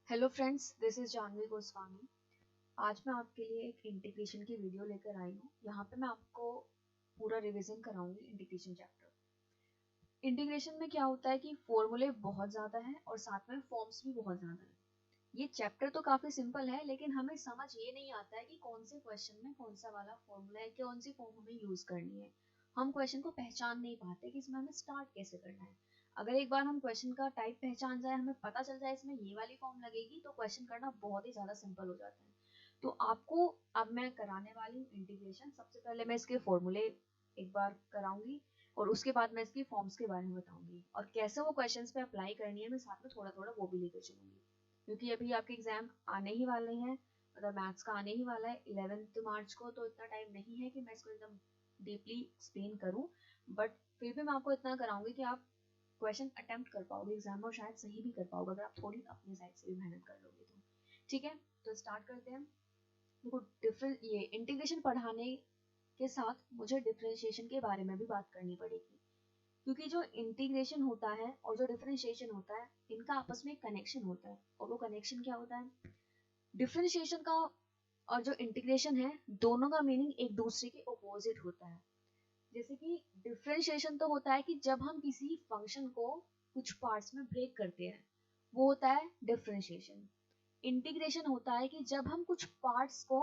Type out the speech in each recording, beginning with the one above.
Hello friends, this is Janvi Goswami. आज मैं आपके लिए एक इंटीग्रेशन की वीडियो लेकर आई हूँ। यहाँ पे मैं आपको पूरा रिवीजन कराऊंगी इंटीग्रेशन चैप्टर। इंटीग्रेशन में क्या होता है कि फॉर्मूले बहुत ज़्यादा है और साथ में फॉर्म्स भी बहुत ज़्यादा है। ये चैप्टर तो काफ़ी सिंपल है, लेकिन हमें समझ ये नहीं आता है कि कौन से क्वेश्चन में कौन सा वाला फॉर्मूला है, कौन सी फॉर्म हमें यूज़ करनी है। हम क्वेश्चन को पहचान नहीं पाते कि इसमें हमें स्टार्ट कैसे करना है। अगर एक बार हम क्वेश्चन का टाइप पहचान जाए, हमें पता चल जाए इसमें ये वाली फॉर्म लगेगी, तो क्वेश्चन करना बहुत ही ज़्यादा सिंपल हो जाता है। तो आपको अब मैं कराने वाली हूँ इंटीग्रेशन। सबसे पहले मैं इसके फॉर्मूले एक बार कराऊंगी और उसके बाद मैं इसकी फॉर्म्स के बारे में बताऊंगी और कैसे वो क्वेश्चंस पे अप्लाई करनी है। मैं साथ में थोड़ा थोड़ा वो भी लेकर चलूंगी, क्योंकि अभी आपके एग्जाम आने ही वाले हैं। मतलब मैथ्स का आने ही वाला है 11 मार्च को, तो इतना टाइम नहीं है कि मैं इसको एकदम डीपली एक्सप्लेन करूं। बट फिर भी मैं आपको इतना कराऊंगी कि आप क्वेश्चन अटेम्प्ट कर पाओगे एग्जाम में, और शायद सही भी कर पाओगे अगर आप थोड़ी अपनी साइड से भी मेहनत कर लोगे तो। ठीक है, तो स्टार्ट करते हैं। देखो, डिफरेंट ये इंटीग्रेशन पढ़ाने के साथ मुझे डिफरेंशिएशन के बारे में भी बात करनी पड़ेगी, क्योंकि जो इंटीग्रेशन होता है और जो डिफरेंशिएशन होता है, इनका आपस में कनेक्शन होता है। और वो कनेक्शन क्या होता है? डिफरेंशिएशन का और जो इंटीग्रेशन है, दोनों का मीनिंग एक दूसरे के अपोजिट होता है। जैसे कि डिफरेंशिएशन तो होता है कि जब हम किसी फंक्शन को कुछ पार्ट्स में ब्रेक करते हैं, वो होता है डिफरेंशिएशन। इंटीग्रेशन होता है कि जब हम कुछ पार्ट्स को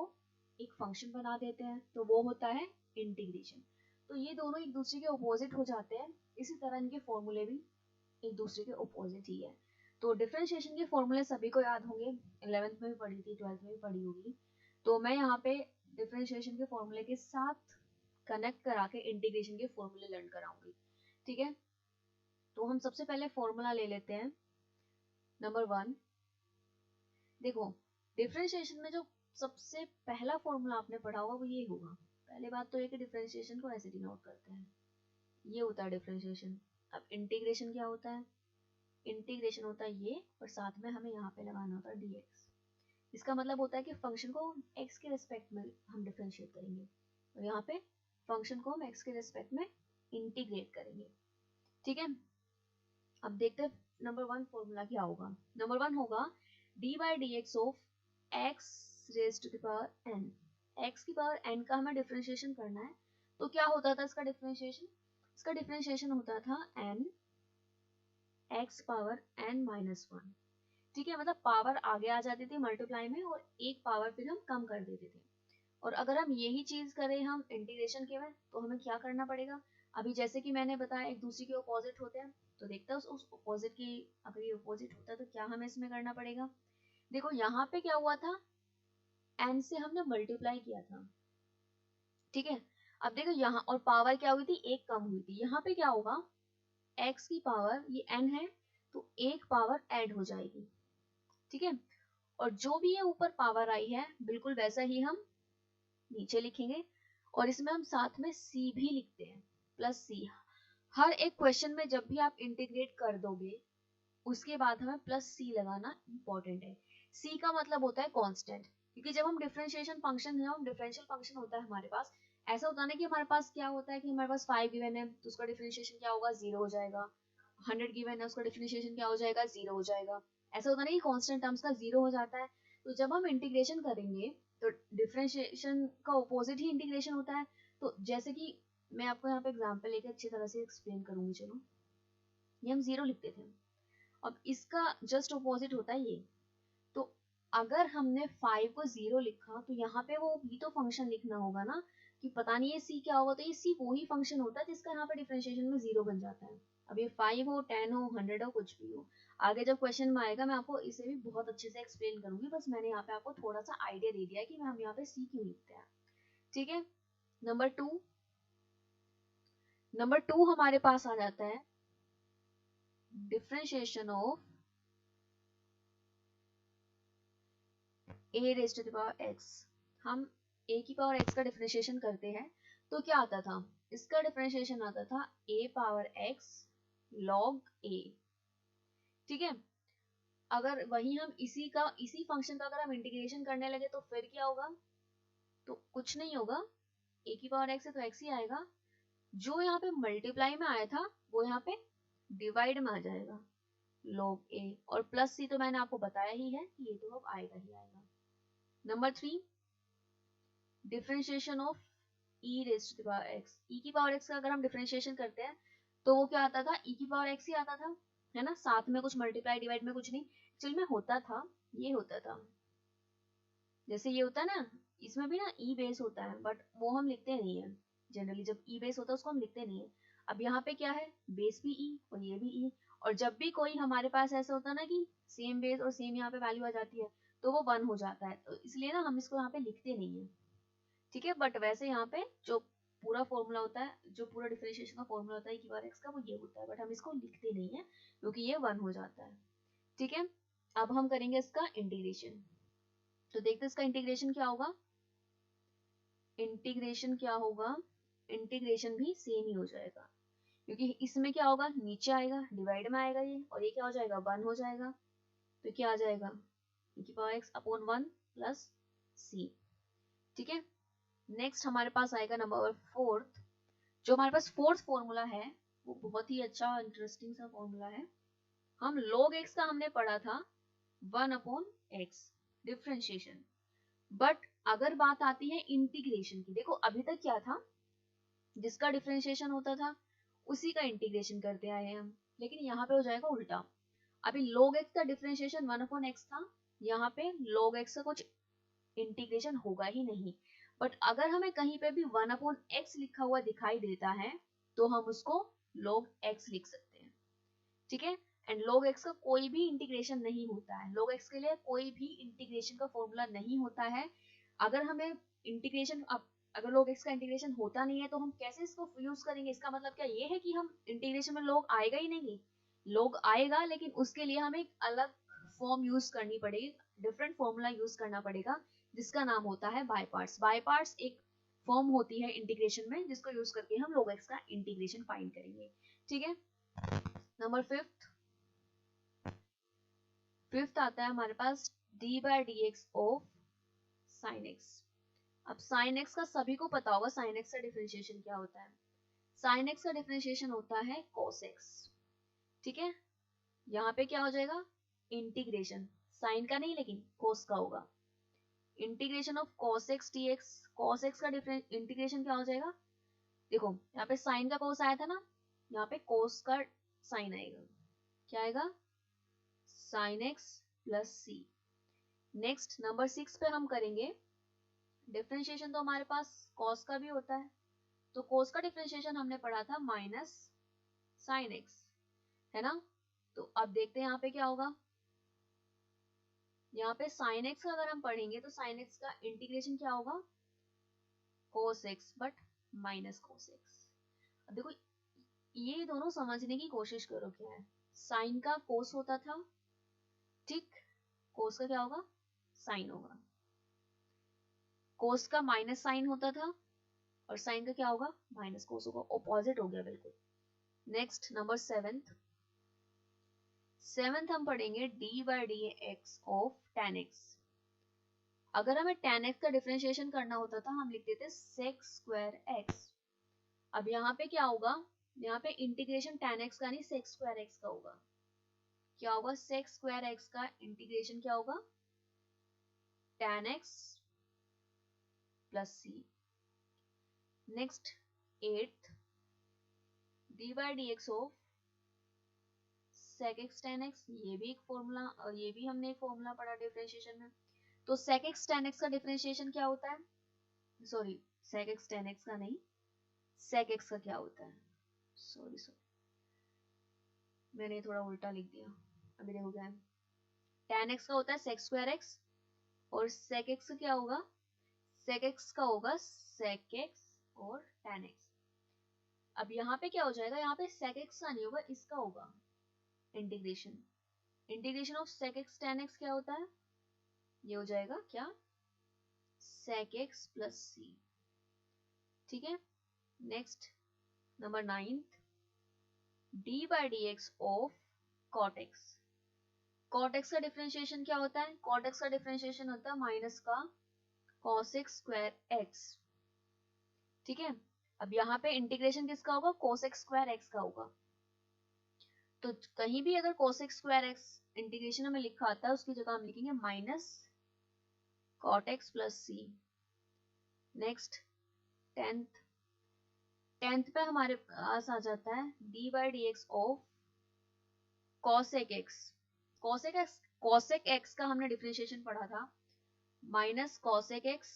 एक फंक्शन बना देते हैं, तो वो होता है इंटीग्रेशन। तो ये दोनों एक दूसरे के अपोजिट हो जाते हैं। इसी तरह इनके फॉर्मूले भी एक दूसरे के अपोजिट ही है। तो डिफरेंशिएशन के फॉर्मूले सभी को याद होंगे, 11th में भी पढ़ी थी, 12th में भी पढ़ी होगी। तो मैं यहाँ पे डिफरेंशिएशन के फॉर्मूले के साथ कनेक्ट करा के इंटीग्रेशन के फॉर्मूले लर्न कराऊंगी। ठीक है, तो हम सबसे पहले फॉर्मूला ले लेते हैं नंबर 1। देखो, डिफरेंशिएशन में जो सबसे पहला फॉर्मूला आपने पढ़ा होगा वो ये होगा। पहले बात तो ये कि डिफरेंशिएशन को ऐसे डिनोट करते हैं, ये होता है डिफरेंशिएशन। अब इंटीग्रेशन क्या होता है? इंटीग्रेशन होता है ये, और साथ में हमें यहाँ पे लगाना होता है dx। इसका मतलब होता है कि फंक्शन को x के रिस्पेक्ट में हम डिफरेंशिएट करेंगे, और यहाँ पे फंक्शन को हम x के रिस्पेक्ट में इंटीग्रेट करेंगे। ठीक है, अब देखते हैं नंबर 1 फॉर्मूला क्या होगा। नंबर 1 होगा dy dx of x raise to the power n। x की पावर n का हमें डिफरेंशिएशन करना है। तो क्या होता था इसका डिफरेंशिएशन? इसका डिफरेंशिएशन होता था n x power n minus 1। ठीक है, मतलब पावर आगे आ जाती थी मल्टीप्लाई में, और एक पावर फिर हम कम कर देते थे। और अगर हम यही चीज करें हम इंटीग्रेशन के में, तो हमें क्या करना पड़ेगा? अभी जैसे कि मैंने बताया एक दूसरे के ऑपोजिट होते हैं, तो देखते हैं उस ऑपोजिट की, अगर ये ऑपोजिट होता है तो क्या हमें इसमें करना पड़ेगा। देखो यहाँ पे क्या हुआ था, n से हमने मल्टीप्लाई किया था। ठीक है, अब देखो यहाँ, और पावर क्या हुई थी? एक कम हुई थी। यहाँ पे क्या होगा, x की पावर, ये n है, तो एक पावर ऐड हो जाएगी। ठीक है, और जो भी ये ऊपर पावर आई है, बिल्कुल वैसा ही हम नीचे लिखेंगे, और इसमें हम साथ में c भी लिखते हैं, प्लस c। हर एक क्वेश्चन में जब भी आप इंटीग्रेट कर दोगे, उसके बाद हमें प्लस c लगाना इंपॉर्टेंट है। c का मतलब होता है कांस्टेंट, क्योंकि जब हम डिफरेंशिएशन फंक्शन है, हम डिफरेंशियल फंक्शन होता है हमारे पास, ऐसा होता है ना कि हमारे पास क्या होता है कि हमारे पास 5 गिवन है, तो उसका डिफरेंशिएशन क्या होगा? 0 हो जाएगा। 100 गिवन है, उसका डिफरेंशिएशन क्या हो जाएगा? 0 हो जाएगा। ऐसा होता है ना कि कांस्टेंट टर्म्स का 0 हो जाता है। तो जब हम इंटीग्रेशन करेंगे, तो डिफरेंशिएशन का ऑपोजिट ही इंटीग्रेशन होता है। तो जैसे कि मैं आपको यहाँ पे एग्जांपल लेके अच्छी तरह से एक्सप्लेन करूंगी। चलो, ये हम 0 लिखते थे, अब इसका जस्ट ऑपोजिट होता है ये। तो अगर हमने 5 को 0 लिखा, तो यहाँ पे वो भी तो फंक्शन लिखना होगा ना, कि पता नहीं ये c क्या होगा। तो ये c वो ही फंक्शन होता है जिसका यहाँ पे डिफरेंशिएशन में 0 बन जाता है। अब ये 5 हो, 10 हो, 100 हो, कुछ भी हो, आगे जब क्वेश्चन में आएगा मैं आपको इसे भी बहुत अच्छे से एक्सप्लेन करूंगी। बस मैंने यहाँ पे आपको थोड़ा सा आइडिया दे दिया है कि हम यहाँ पे c क्यों लिखते हैं। ठीक है, नंबर 2 हमारे पास आ जाता है differentiation of a raise to the power x। हम a की पावर x का डिफरेंशिएशन करते हैं, तो क्या आता था? इसका डिफरेंशिएशन आता था a power x log a। ठीक है, अगर वही हम इसी फंक्शन का अगर हम इंटीग्रेशन करने लगे, तो फिर क्या होगा? तो कुछ नहीं होगा, a की पावर x है तो x ही आएगा। जो यहाँ पे मल्टीप्लाई में आया था, वो यहाँ पे डिवाइड में आ जाएगा। log a, और प्लस c तो मैंने आपको बताया ही है कि ये तो अब आएगा ही आएगा। Number 3, differentiation of e raise to the power x। e की पावर x का अगर हम डिफरेंशिएशन करते हैं तो वो क्या आता था, e की पावर x ही आता था, है ना, साथ में कुछ मल्टीप्लाई डिवाइड में कुछ नहीं, एक्चुअली में होता था, ये होता था, जैसे ये होता है ना, इसमें भी ना e बेस होता है, बट वो हम लिखते नहीं है जनरली, जब e बेस होता है उसको हम लिखते नहीं है। अब यहाँ पे क्या है, बेस भी e और ये भी e, और जब भी कोई हमारे पास ऐसा होता है ना कि सेम बेस और सेम यहाँ पे वैल्यू आ जाती है तो वो 1 हो जाता है, तो इसलिए ना हम इसको यहाँ पे लिखते नहीं है, ठीक है। बट वैसे यहाँ पे जो पूरा फॉर्मूला होता है, जो पूरा डिफरेंशिएशन का फॉर्मूला होता है e बार x का, वो ये होता है, बट हम इसको लिखते नहीं है क्योंकि ये 1 हो जाता है, ठीक है। अब हम करेंगे इसका इंटीग्रेशन, तो देखते हैं इसका इंटीग्रेशन क्या होगा। इंटीग्रेशन क्या होगा, इंटीग्रेशन भी सेम ही हो जाएगा, क्योंकि इसमें क्या होगा, नीचे आएगा डिवाइड में आएगा ये, और ये क्या हो जाएगा, 1 हो जाएगा, तो क्या आ जाएगा, e की power x upon 1 plus c, ठीक है। नेक्स्ट हमारे पास आएगा नंबर 4, जो हमारे पास फोर्थ फॉर्मूला है वो बहुत ही अच्छा इंटरेस्टिंग सा फॉर्मूला है। हम log x का हमने पढ़ा था 1 अपॉन x डिफरेंशिएशन, बट अगर बात आती है इंटीग्रेशन की, देखो अभी तक क्या था, जिसका डिफरेंशिएशन होता था उसी का इंटीग्रेशन करते आए हैं हम, लेकिन यहाँ पे हो जाएगा उल्टा। अभी log x का डिफरेंशिएशन 1 अपॉन x था, यहाँ पे log x का कुछ इंटीग्रेशन होगा ही नहीं, बट अगर हमें कहीं पे भी 1 अपॉन x लिखा हुआ दिखाई देता है तो हम उसको log x लिख सकते हैं, ठीक है। एंड log x का कोई भी इंटीग्रेशन नहीं होता है, log x के लिए कोई भी इंटीग्रेशन का फॉर्मूला नहीं होता है। अगर हमें इंटीग्रेशन, अगर log x का इंटीग्रेशन होता नहीं है तो हम कैसे इसको यूज करेंगे, इसका मतलब क्या ये है कि हम इंटीग्रेशन में log आएगा ही नहीं, log आएगा, लेकिन उसके लिए हमें एक अलग फॉर्म यूज करनी पड़ेगी, डिफरेंट फॉर्मूला यूज करना पड़ेगा, जिसका नाम होता है बाय पार्ट्स। बाय पार्ट्स एक फॉर्म होती है इंटीग्रेशन में, जिसको यूज करके हम log x का इंटीग्रेशन फाइंड करेंगे, ठीक है। नंबर फिफ्थ आता है हमारे पास d by D X of sine X. अब साइन एक्स का सभी को पता होगा, साइन एक्स का डिफरेंशिएशन क्या होता है, साइन एक्स का डिफरेंशिएशन होता है cos x, ठीक है। यहाँ पे क्या हो जाएगा, इंटीग्रेशन, साइन का नहीं लेकिन cos का होगा, integration of cos x dx, cos x का इंटीग्रेशन क्या हो जाएगा, देखो यहाँ पे साइन का cos आया था ना, यहाँ पे cos का साइन आएगा, क्या आएगा, sin x प्लस सी। नेक्स्ट नंबर 6 पे हम करेंगे डिफरेंशिएशन, तो हमारे पास cos का भी होता है, तो cos का डिफरेंशिएशन हमने पढ़ा था माइनस sin x, है ना। तो अब देखते हैं यहाँ पे क्या होगा, यहाँ पे sin x का अगर हम पढ़ेंगे तो sin x का इंटीग्रेशन क्या होगा, cos x but minus cos x। अब देखो ये दोनों समझने की कोशिश करो, क्या है, sin का cos होता था, ठीक, cos का क्या होगा, sin होगा, cos का माइनस साइन होता था और साइन का क्या होगा, माइनस cos होगा, ऑपोजिट हो गया बिल्कुल। नेक्स्ट नंबर सेवेंथ हम पढ़ेंगे d by D X of tan x। अगर हमें tan x का डिफरेंशिएशन करना होता था हम लिख देते sec स्क्वायर x। अब यहाँ पे क्या होगा, यहाँ पे इंटीग्रेशन tan x का नहीं sec स्क्वायर x का होगा, क्या होगा, sec स्क्वायर x का इंटीग्रेशन क्या होगा, tan x plus c। Next 8 d by D X of sec x tan x, ये भी एक फॉर्मूला, और ये भी हमने एक फॉर्मूला पढ़ा डिफरेंशिएशन में। तो sec x tan x का डिफरेंशिएशन क्या होता है, sorry sec x tan x का नहीं, sec x का क्या होता है, सॉरी मैंने थोड़ा उल्टा लिख दिया, अभी देखो क्या है, tan x का होता है sec स्क्वायर x, और sec x का क्या होगा, sec x का होगा sec x और tan x। अब यहाँ पे क्या हो जाएगा, यहाँ पे sec x का नहीं होगा, इसका होगा integration, integration of sec x tan x क्या होता है, ये हो जाएगा क्या, sec x प्लस c, ठीक है। Next number 9 d by D X of cot x। cot x का डिफरेंशिएशन क्या होता है, cot x का डिफरेंशिएशन होता है माइनस का cos x स्क्वायर x, ठीक है। अब यहाँ पे इंटीग्रेशन किसका होगा, cos x स्क्वायर x का होगा, तो कहीं भी अगर cosec स्क्वायर एक्स इंटीग्रेशन में लिखा आता है उसकी जगह हम लिखेंगे माइनस cot x प्लस सी। नेक्स्ट टेंथ पे हमारे पास आ जाता है D by D X of cosec x। cosec x का हमने डिफरेंशिएशन पढ़ा था minus cosec x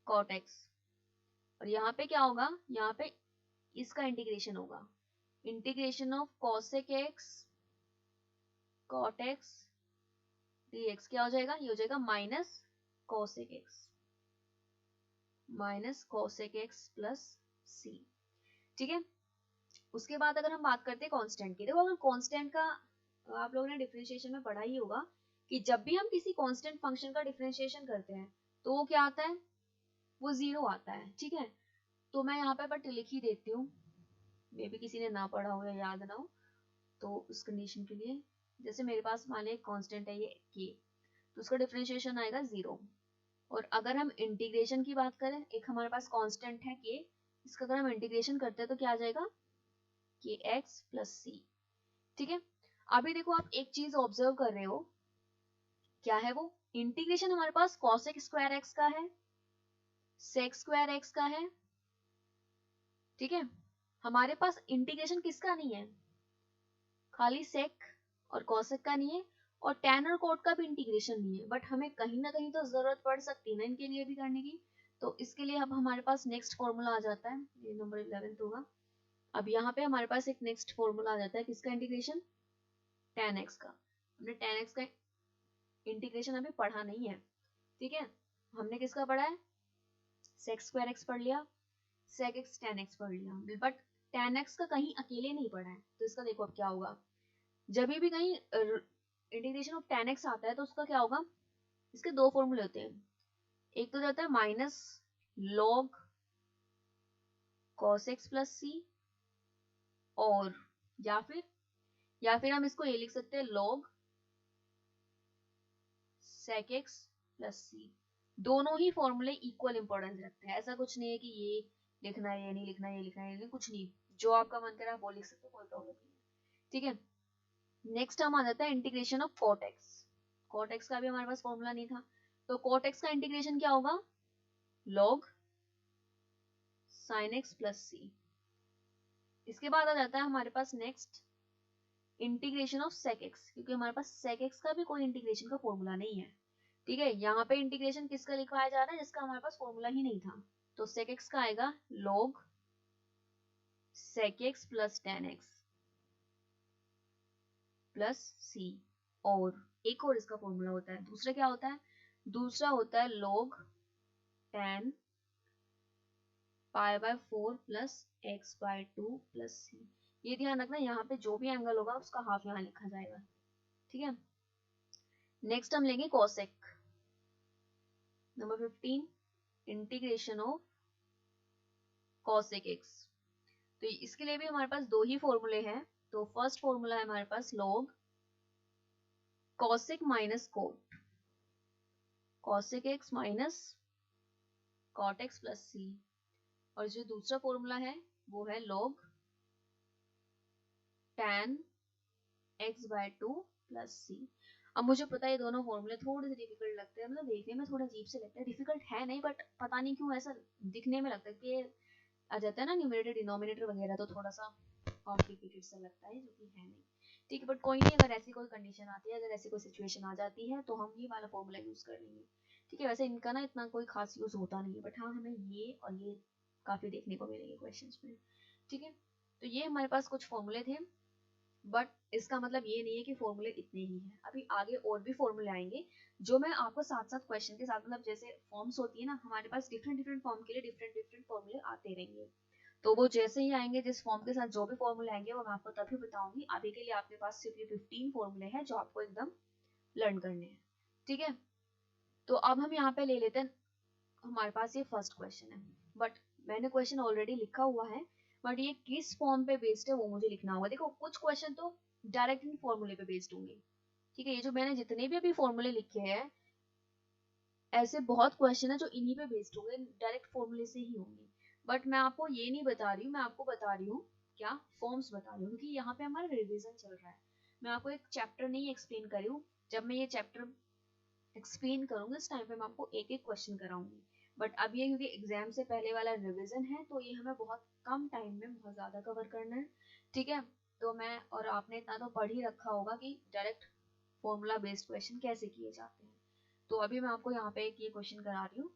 cot x। और यहाँ पे क्या होगा, यहाँ पे इसका इंटीग्रेशन होगा, integration of cosec x cot x dx क्या हो जाएगा, ये हो जाएगा minus cosec x plus C. ठीक है, उसके बाद अगर हम बात करते हैं कांस्टेंट की, देखो अगर कांस्टेंट का आप लोगों ने डिफरेंशिएशन में पढ़ा ही होगा कि जब भी हम किसी कांस्टेंट फंक्शन का डिफरेंशिएशन करते हैं तो वो क्या आता है, वो जीरो आता है। ठीक है, तो मैं यहाँ पे बट लिख ही देती हूँ, मे भी किसी ने ना पढ़ा हो या याद ना हो, तो उस कंडीशन के लिए जैसे मेरे पास मान लीजिए कांस्टेंट है ये k, तो उसका डिफरेंशिएशन आएगा जीरो। और अगर हम इंटीग्रेशन की बात करें, एक हमारे पास कांस्टेंट है k, इसका अगर हम इंटीग्रेशन करते हैं तो क्या आ जाएगा kx प्लस सी। ठीक है, अभी देखो आप एक चीज ऑब्जर्व कर रहे हो, क्या है वो, इंटीग्रेशन हमारे पास cosec स्क्वायर एक्स का है, sec स्क्वायर एक्स का है। ठीक है, हमारे पास इंटीग्रेशन किसका नहीं है, खाली sec और cosec का नहीं है, और tan और cot का भी इंटीग्रेशन नहीं है, बट हमें कहीं ना कहीं तो जरूरत पड़ सकती है ना इनके लिए भी करने की। तो इसके लिए अब हमारे पास नेक्स्ट फॉर्मूला आ जाता है, ये नंबर 11 होगा। अब यहाँ पे हमारे पास एक नेक्स्ट फॉर्मूला आ जाता है, किसका इंटीग्रेशन, tan x का। हमने tan x का इंटीग्रेशन अभी पढ़ा नहीं है। ठीक है, हमने किसका पढ़ा है, sec स्क्वायर x पढ़ लिया, sec x tan x पढ़ लिया, बट tan x का कहीं अकेले नहीं पढ़ा है। तो इसका देखो अब क्या होगा, जब भी कहीं इंटीग्रेशन ऑफ tan x आता है तो उसका क्या होगा, इसके दो फॉर्मूले होते हैं, एक तो जाता है minus log cos x plus C, और या फिर हम इसको ये लिख सकते हैं log sec x प्लस सी। दोनों ही फॉर्मूले इक्वल इंपॉर्टेंस रखते हैं, ऐसा कुछ नहीं है कि ये लिखना है ये नहीं लिखना है, ये लिखना है ये नहीं, कुछ नहीं, जो आपका मन करे आप वो लिख सकते हो, कोई प्रॉब्लम नहीं है। ठीक है, नेक्स्ट हम आ जाता है integration of cot x। cot x का भी हमारे पास फॉर्मूला नहीं था, तो cot x का इंटीग्रेशन क्या होगा, log sin x plus C. इसके बाद आ जाता है हमारे पास next integration of sec x, क्योंकि हमारे पास sec x का भी कोई इंटीग्रेशन का फॉर्मूला नहीं है। ठीक है, यहाँ पे इंटीग्रेशन किसका लिखवाया जा रहा है, जिसका हमारे पास फॉर्मूला ही नहीं था। तो sec x का आएगा log sec x plus tan x plus C. और एक और इसका फॉर्मूला होता है, दूसरा क्या होता है, दूसरा होता है log tan pi by 4 plus x by 2 plus C. ये ध्यान रखना, यहाँ पे जो भी एंगल होगा उसका हाफ यहाँ लिखा जाएगा। ठीक है, नेक्स्ट हम लेंगे cosec। Number 15 integration of cosec x। तो इसके लिए भी हमारे पास दो ही फॉर्मूले हैं। तो फर्स्ट फॉर्मूला है हमारे पास log cosec minus cot, cosec x minus cot x plus C. और जो दूसरा फॉर्मूला है वो है log tan x by 2 plus C. अब मुझे पता है ये दोनों फॉर्मूले थोड़े से डिफिकल्ट लगते हैं, मतलब देखने में थोड़ा अजीब से लगता है, डिफिकल्ट है नहीं बट पता नहीं क्यों ऐसा दिखने में लगता है कि आ जाता है ना न्यूमरेटर डिनोमिनेटर वगैरह, तो थोड़ा सा कॉम्प्लिकेटेड सा लगता है, जो कि है नहीं। ठीक है, बट कोई नहीं, अगर ऐसी कोई कंडीशन आती है, अगर ऐसी कोई सिचुएशन आ जाती है तो हम ये वाला फॉर्मूला यूज कर लेंगे। ठीक है, वैसे इनका ना इतना कोई खास यूज होता नहीं है, बट हाँ हमें ये और ये काफी देखने को मिलेंगे क्वेश्चंस में। ठीक है, तो ये हमारे पास कुछ फॉर्मूले थे, बट इसका मतलब ये नहीं है कि फॉर्मूले इतने ही हैं, अभी आगे और भी फॉर्मूले आएंगे जो मैं आपको साथ साथ क्वेश्चन के साथ, मतलब जैसे फॉर्म्स होती है ना हमारे पास, डिफरेंट डिफरेंट फॉर्म के लिए डिफरेंट डिफरेंट फॉर्मूले आते रहेंगे। तो वो जैसे ही आएंगे, जिस फॉर्म के साथ जो भी फॉर्मूले आएंगे वो मैं आपको तभी बताऊंगी। अभी के लिए आपके पास सिर्फ ये 15 फॉर्मूले हैं जो आपको एकदम लर्न करने हैं। ठीक है, तो अब हम यहाँ पे ले लेते हैं, हमारे पास ये फर्स्ट क्वेश्चन है, बट मैंने क्वेश्चन ऑलरेडी लिखा हुआ है, बट ये किस फॉर्म पे बेस्ड है वो मुझे लिखना होगा। देखो कुछ क्वेश्चन तो डायरेक्ट इन फॉर्मूले पे बेस्ड होंगे। ठीक है, ये जो मैंने जितने भी अभी फॉर्मूले लिखे हैं, ऐसे बहुत क्वेश्चन है जो इन्हीं पे बेस्ड होंगे, डायरेक्ट फॉर्मूले से ही होंगे। बट मैं आपको ये नहीं बता रही हूँ, मैं आपको बता रही हूँ क्या फॉर्म्स बता रही हूँ, क्योंकि यहाँ पे हमारा रिवीजन चल रहा है। मैं आपको एक चैप्टर नहीं एक्सप्लेन कर रही हूँ। जब मैं ये चैप्टर एक्सप्लेन करूंगी उस टाइम पे मैं आपको एक एक क्वेश्चन कराऊंगी। बट अब ये क्योंकि एग्जाम से पहले वाला रिवीजन है तो ये हमें बहुत कम टाइम में बहुत ज्यादा कवर करना है, ठीक है। तो मैं और आपने इतना तो पढ़ ही रखा होगा कि डायरेक्ट फॉर्मूला बेस्ड क्वेश्चन कैसे किए जाते हैं। तो अभी मैं आपको यहाँ पे एक ये क्वेश्चन करा रही हूँ,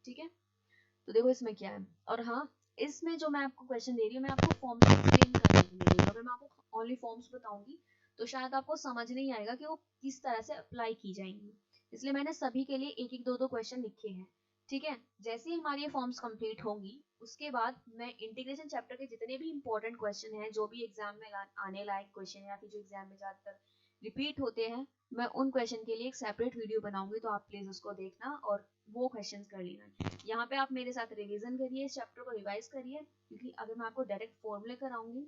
ठीक है। तो देखो इसमें क्या है, और हाँ, इसमें जो मैं आपको क्वेश्चन दे रही हूँ मैं आपको फॉर्म्स एक्सप्लेन करने के लिए दे रही हूँ। अगर मैं आपको ओनली फॉर्म्स बताऊंगी तो शायद आपको समझ नहीं आएगा कि वो किस तरह से अप्लाई की जाएंगी, इसलिए मैंने सभी के लिए एक एक दो दो क्वेश्चन लिखे हैं, ठीक है। जैसे ही हमारी ये फॉर्म्स कंप्लीट होंगी उसके बाद मैं इंटीग्रेशन चैप्टर के जितने भी इंपॉर्टेंट क्वेश्चन हैं, जो भी एग्जाम में आने लायक क्वेश्चन है या फिर जो एग्जाम में ज्यादातर रिपीट होते हैं, मैं उन क्वेश्चन के लिए एक सेपरेट वीडियो बनाऊंगी, तो आप प्लीज उसको देखना और वो क्वेश्चन कर लेना। यहाँ पे आप मेरे साथ रिवीजन करिए, इस चैप्टर को रिवाइज करिए, क्योंकि अगर मैं आपको डायरेक्ट फॉर्मूले कराऊंगी,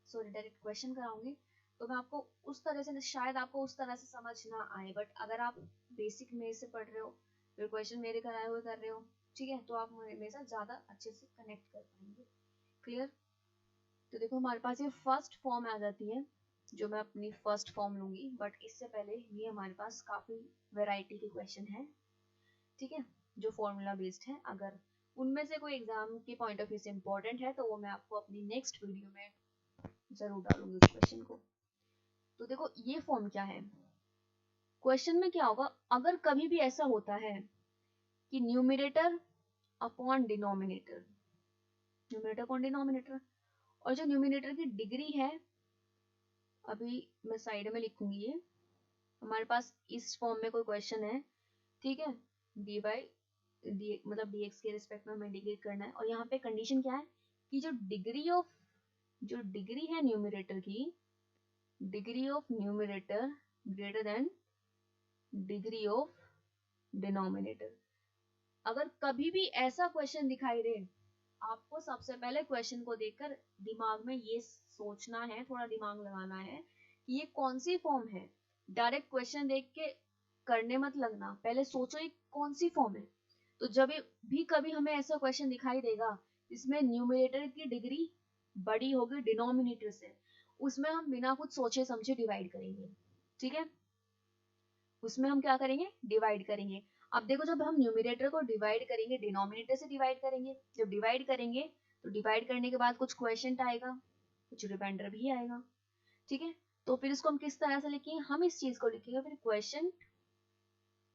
सॉरी डायरेक्ट क्वेश्चन कराऊंगी, तो मैं आपको उस तरह से शायद आपको उस तरह से समझ ना आए। बट अगर आप बेसिक मेरे से पढ़ रहे हो, फिर क्वेश्चन मेरे कराए हुए कर रहे हो, ठीक है, तो आप मेरे साथ ज्यादा अच्छे से कनेक्ट कर पाएंगे। क्लियर? तो देखो हमारे पास ये फर्स्ट फॉर्म आ जाती है, जो मैं अपनी फर्स्ट फॉर्म लूंगी, बट इससे पहले ये हमारे पास काफी वैरायटी के क्वेश्चन है, ठीक है, जो फॉर्मूला बेस्ड है। अगर उनमें से कोई एग्जाम के पॉइंट ऑफ व्यू से इंपॉर्टेंट है तो वो मैं आपको अपनी नेक्स्ट वीडियो में जरूर डालूंगी उस क्वेश्चन को। तो देखो ये फॉर्म क्या है, क्वेश्चन में क्या होगा, अगर कभी भी ऐसा होता है कि numerator upon denominator, numerator upon denominator, और जो न्यूमरेटर की डिग्री है, अभी मैं साइड में लिखूंगी ये, हमारे पास इस फॉर्म में कोई क्वेश्चन है, ठीक है, डी बाई डी मतलब dx के रिस्पेक्ट में हमें इंटीग्रेट करना है, और यहाँ पे कंडीशन क्या है कि जो डिग्री है न्यूमरेटर की, degree of numerator greater than degree of denominator. अगर कभी भी ऐसा क्वेश्चन दिखाई दे, आपको सबसे पहले क्वेश्चन को देखकर दिमाग में ये सोचना है, थोड़ा दिमाग लगाना है कि ये कौन सी फॉर्म है। डायरेक्ट क्वेश्चन देख के करने मत लगना, पहले सोचो ये कौन सी फॉर्म है। तो जब भी कभी हमें ऐसा क्वेश्चन दिखाई देगा जिसमें न्यूमरेटर की डिग्री बड़ी होगी डिनोमिनेटर से, उसमें हम बिना कुछ सोचे समझे डिवाइड करेंगे, ठीक है, उसमें हम क्या करेंगे, डिवाइड करेंगे। अब देखो जब हम न्यूमरेटर को डिवाइड करेंगे, डिनोमिनेटर से डिवाइड करेंगे, जब डिवाइड करेंगे तो डिवाइड करने के बाद कुछ क्वोशिएंट आएगा, कुछ रिमाइंडर भी आएगा, ठीक है। तो फिर इसको हम किस तरह से लिखेंगे, हम इस चीज को लिखेंगे फिर क्वोशिएंट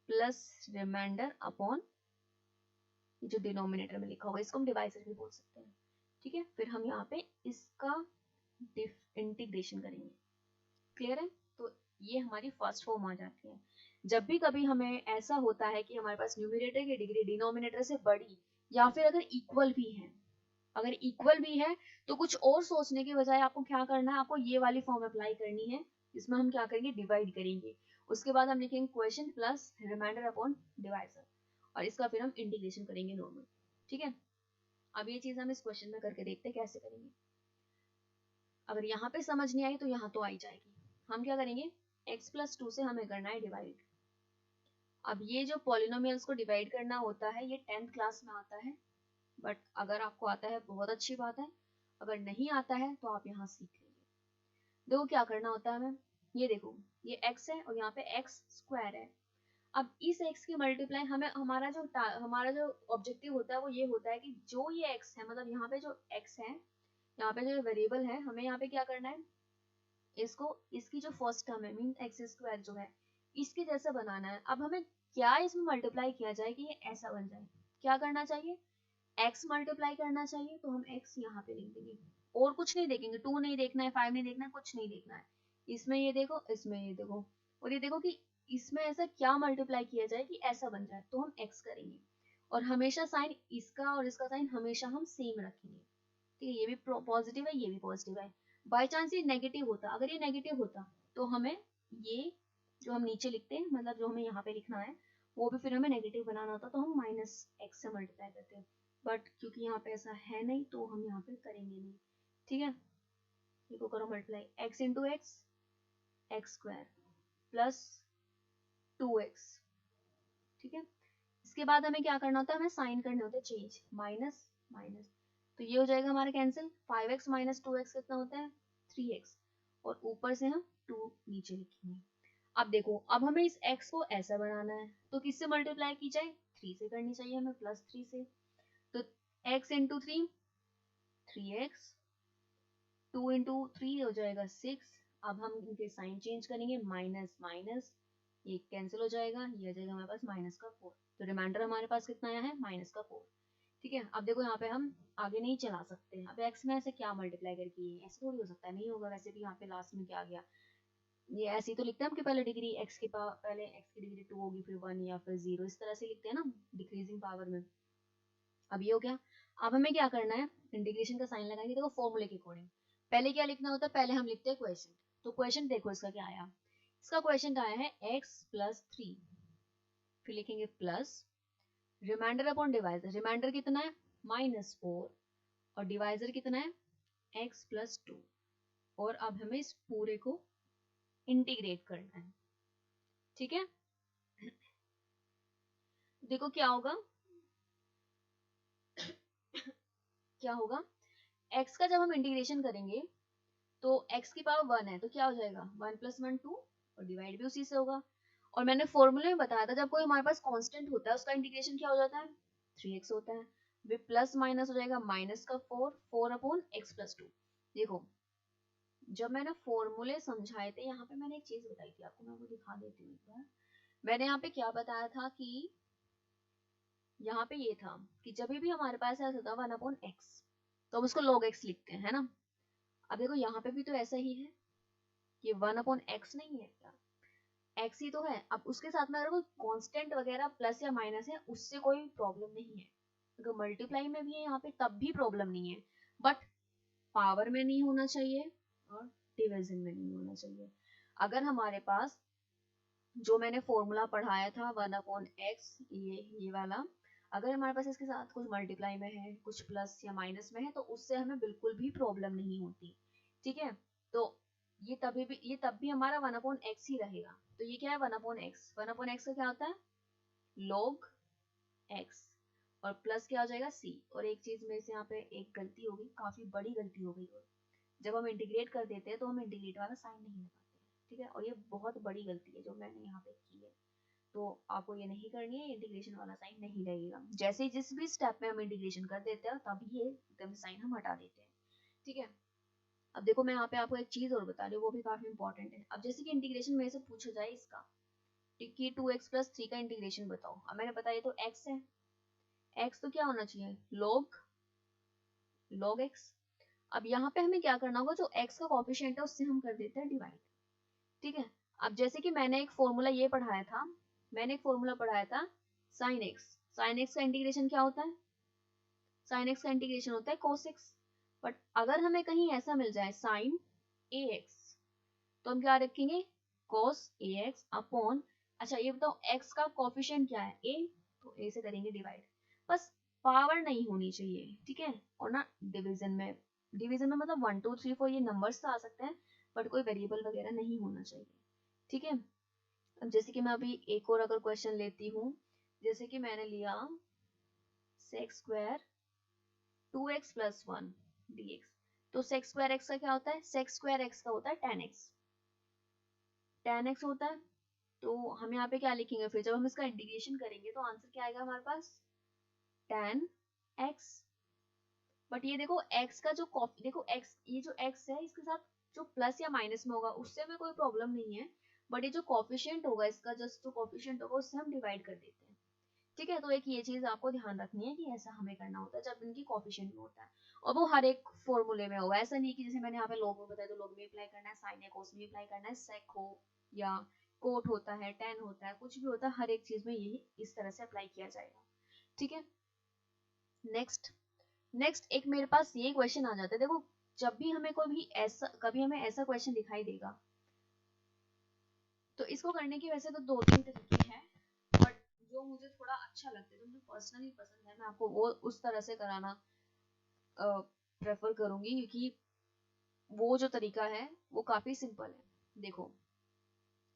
प्लस रिमाइंडर अपॉन जो डिनोमिनेटर में लिखा होगा, इसको हम डिवाइजर भी बोल सकते हैं, ठीक है। फिर हम यहाँ पे इसका इंटीग्रेशन करेंगे। क्लियर है? तो ये हमारी फर्स्ट फॉर्म आ जाती है। जब भी कभी हमें ऐसा होता है कि हमारे पास न्यूमरेटर की डिग्री डिनोमिनेटर से बड़ी या फिर अगर इक्वल भी है, अगर इक्वल भी है तो कुछ और सोचने के बजाय आपको क्या करना है, आपको ये वाली फॉर्म अप्लाई करनी है। इसमें हम क्या करेंगे, डिवाइड करेंगे, उसके बाद हम लिखेंगे question plus reminder upon divisor, और इसका फिर हम इंटीग्रेशन करेंगे नॉर्मल, ठीक है। अब ये चीज हम इस क्वेश्चन में करके देखते हैं कैसे करेंगे। अगर यहाँ पे समझ नहीं आई तो यहाँ तो आई जाएगी। हम क्या करेंगे, x प्लस 2 से हमें करना है डिवाइड। अब ये जो पॉलिनोमियल्स को डिवाइड करना होता है ये 10th क्लास में आता है, बट अगर आपको आता है बहुत अच्छी बात है, अगर नहीं आता है तो आप यहाँ सीख लीजिए। देखो क्या करना होता है हमें, ये देखो ये x है और यहाँ पे x स्क्वायर है। अब इस x की मल्टीप्लाई हमें हमारा जो ऑब्जेक्टिव होता है वो ये होता है कि जो ये x है, मतलब यहाँ पे जो x है, यहाँ पे जो वेरिएबल है, हमें यहाँ पे क्या करना है, इसको इसकी जो फर्स्ट टर्म है मीन एक्स स्क्वायर जो है इसके जैसा बनाना है। अब हमें क्या इसमें मल्टीप्लाई किया जाए कि ये ऐसा बन जाए, क्या करना चाहिए, x मल्टीप्लाई करना चाहिए, तो हम x यहाँ पे लिख देंगे, और कुछ नहीं देखेंगे, 2 नहीं देखना है, 5 नहीं देखना है, कुछ नहीं देखना है। इसमें ये देखो, इसमें ये देखो, और ये देखो कि इसमें ऐसा क्या मल्टीप्लाई किया जाए कि ऐसा बन जाए, तो हम x करेंगे, और हमेशा साइन इसका और इसका साइन हमेशा हम सेम रखेंगे, ठीक है। ये भी पॉजिटिव है, ये भी पॉजिटिव है। बाई चांस ये नेगेटिव होता, अगर ये नेगेटिव होता तो हमें ये जो हम नीचे लिखते हैं, मतलब जो हमें यहाँ पे लिखना है वो भी फिर हमें नेगेटिव बनाना होता, तो हम माइनस एक्स से मल्टीप्लाई करते हैं। बट क्योंकि यहाँ पे ऐसा है नहीं तो हम यहाँ पे करेंगे नहीं, ठीक है। देखो करो multiply, x into x, x square plus 2x, ठीक है। इसके बाद हमें क्या करना होता है, हमें साइन करने होते हैं चेंज, माइनस माइनस, तो ये हो जाएगा हमारा कैंसिल। 5x माइनस 2x कितना होता है 3x, और ऊपर से हम 2 नीचे लिखेंगे। अब देखो, अब हमें इस x को ऐसा बनाना है, तो किससे मल्टीप्लाई की जाए 3 से करनी चाहिए हमें, +3 से। तो x इंटू 3 3x, 2 इंटू 3 हो जाएगा 6। अब हम इनके साइन चेंज करेंगे, माइनस माइनस, ये कैंसिल हो जाएगा, ये आ जाएगा हमारे पास -4। तो रिमाइंडर हमारे पास कितना आया है -4। ठीक है, अब देखो यहाँ पे हम आगे नहीं चला सकते हैं। अब x में ऐसे क्या मल्टीप्लाई करके, ऐसे थोड़ी हो सकता है, नहीं होगा। वैसे भी यहाँ पे लास्ट में क्या आ गया, ये ऐसे ही तो लिखते हैं हम कि पहले डिग्री x की पहले x की डिग्री 2 होगी, फिर 1 या फिर 0, इस तरह से लिखते हैं ना डिक्रीजिंग पावर में। अब ये हो गया। अब हमें क्या करना है, इंटीग्रेशन का साइन लगाएंगे। देखो फॉर्मूले के अकॉर्डिंग पहले क्या लिखना होता है, पहले हम लिखते हैं क्वेश्चन। तो क्वेश्चन देखो इसका क्या आया, इसका क्वेश्चन आया है x + 3, फिर लिखेंगे plus reminder upon divisor. Reminder कितना है -4, और डिवाइजर कितना है x + 2। और अब हमें इस पूरे को इंटीग्रेट करना है। ठीक है, देखो क्या होगा, क्या होगा, x का जब हम इंटीग्रेशन करेंगे तो x की पावर 1 है, तो क्या हो जाएगा 1 + 1 2, और डिवाइड भी उसी से होगा। और मैंने फॉर्मूले में बताया था, जब कोई हमारे पास कांस्टेंट होता है उसका इंटीग्रेशन क्या हो जाता है 3x होता है। वे प्लस माइनस हो जाएगा -4 4/x + 2। देखो, जब मैंने फॉर्मूले समझाए थे यहाँ पे, मैंने एक चीज बताई थी आपको, मैं वो दिखा देती हूँ एक बार। मैंने यहाँ पे क्या बताया था कि यहाँ पे ये था कि जब भी हमारे पास ऐसा होता है 1/x, तो हम उसको log x लिखते हैं, है ना। अब देखो यहाँ पे भी तो ऐसा ही है, ये 1/x नहीं है क्या, x ही तो है। अब उसके साथ में अगर कोई कांस्टेंट वगैरह प्लस या माइनस है, उससे कोई प्रॉब्लम नहीं है। अगर मल्टीप्लाई में भी है यहाँ पे तब भी प्रॉब्लम नहीं है, बट पावर में नहीं होना चाहिए और डिवीजन में नहीं होना चाहिए। अगर हमारे पास जो मैंने फॉर्मूला पढ़ाया था 1/x, ये वाला, अगर हमारे पास इसके साथ कुछ मल्टीप्लाई में है, कुछ प्लस या माइनस में है, तो उससे हमें बिल्कुल भी प्रॉब्लम नहीं होती। ठीक है, तो ये तब भी हमारा 1/x ही रहेगा। तो ये क्या है 1/x, 1/x का क्या होता है log x, और प्लस क्या हो जाएगा c। और एक चीज में से यहाँ पे एक गलती होगी, काफी बड़ी गलती हो गई, और जब हम इंटीग्रेट कर देते हैं तो हम इंटीग्रेट वाला साइन नहीं लगाते हैं। ठीक है, और ये बहुत बड़ी गलती है जो मैंने यहाँ पे की है, तो आपको ये नहीं करनी है, इंटीग्रेशन वाला साइन नहीं लगेगा। जैसे जिस भी स्टेप में हम इंटीग्रेशन कर देते हैं तभी ये एकदम साइन हम हटा देते हैं। ठीक है, अब देखो मैं यहाँ पे आपको एक चीज और बता रही हूँ, वो भी काफी इंपॉर्टेंट है। अब जैसे कि इंटीग्रेशन में से पूछा जाए इसका कि 2x + 3 का इंटीग्रेशन बताओ। अब मैंने बताया तो x है, x तो क्या होना चाहिए log x। अब यहाँ पे हमें क्या करना होगा, जो x का कोफिशिएंट है उससे हम कर देते हैं डिवाइड। ठीक है, अब जैसे कि मैंने एक फॉर्मूला ये पढ़ाया था, मैंने एक फॉर्मूला पढ़ाया था sin x। sin x का इंटीग्रेशन क्या होता है, sin x का इंटीग्रेशन होता है cos x। बट अगर हमें कहीं ऐसा मिल जाए sin ax, तो हम क्या रखेंगे cos ax अपॉन, अच्छा ये बताओ x का कोफिशिएंट क्या है a, तो a से करेंगे डिवाइड। बस पावर नहीं होनी चाहिए, ठीक है। और ना डिवीजन में मतलब 1 2 3 4 ये नंबर्स तो आ सकते हैं, बट कोई वेरिएबल वगैरह नहीं होना चाहिए। ठीक है, अब जैसे कि मैं अभी एक और अगर क्वेश्चन लेती हूँ, जैसे कि मैंने लिया sec² 2x + 1 dx। तो sec² x का क्या होता है, sec² x का होता है tan x होता है। तो हम यहाँ पे क्या लिखेंगे, फिर जब हम इसका इंटीग्रेशन करेंगे तो आंसर क्या आएगा हमारे पास tan x। बट ये देखो x का जो देखो x, ये जो x है इसके साथ जो प्लस या माइनस में होगा उससे हमें कोई प्रॉब्लम नहीं है, बट ये जो कोफिशिएंट होगा इसका, जस्ट जो कोफिशिएंट होगा उससे हम डिवाइड कर देते हैं। ठीक है, तो एक ये चीज आपको ध्यान रखनी है कि ऐसा हमें करना होता है जब इनकी कोफिशिएंट में होता है, और वो हर एक फॉर्मूले में होगा। ऐसा नहीं कि जैसे मैंने यहाँ पे log में बताया तो log में अप्लाई करना है, sin या cos में अप्लाई करना है, sec हो या cot होता है, tan होता है, कुछ भी होता है, हर एक चीज में यही इस तरह से अप्लाई किया जाएगा। ठीक है, नेक्स्ट एक मेरे पास ये क्वेश्चन आ जाता है। देखो, जब भी हमें कभी हमें ऐसा क्वेश्चन दिखाई देगा, तो इसको करने की वैसे तो 2 3 तरीके हैं, बट जो मुझे थोड़ा अच्छा लगता है, जो मुझे पर्सनली पसंद है, मैं आपको वो उस तरह से कराना प्रेफर करूंगी, क्योंकि वो जो तरीका है वो काफी सिंपल है। देखो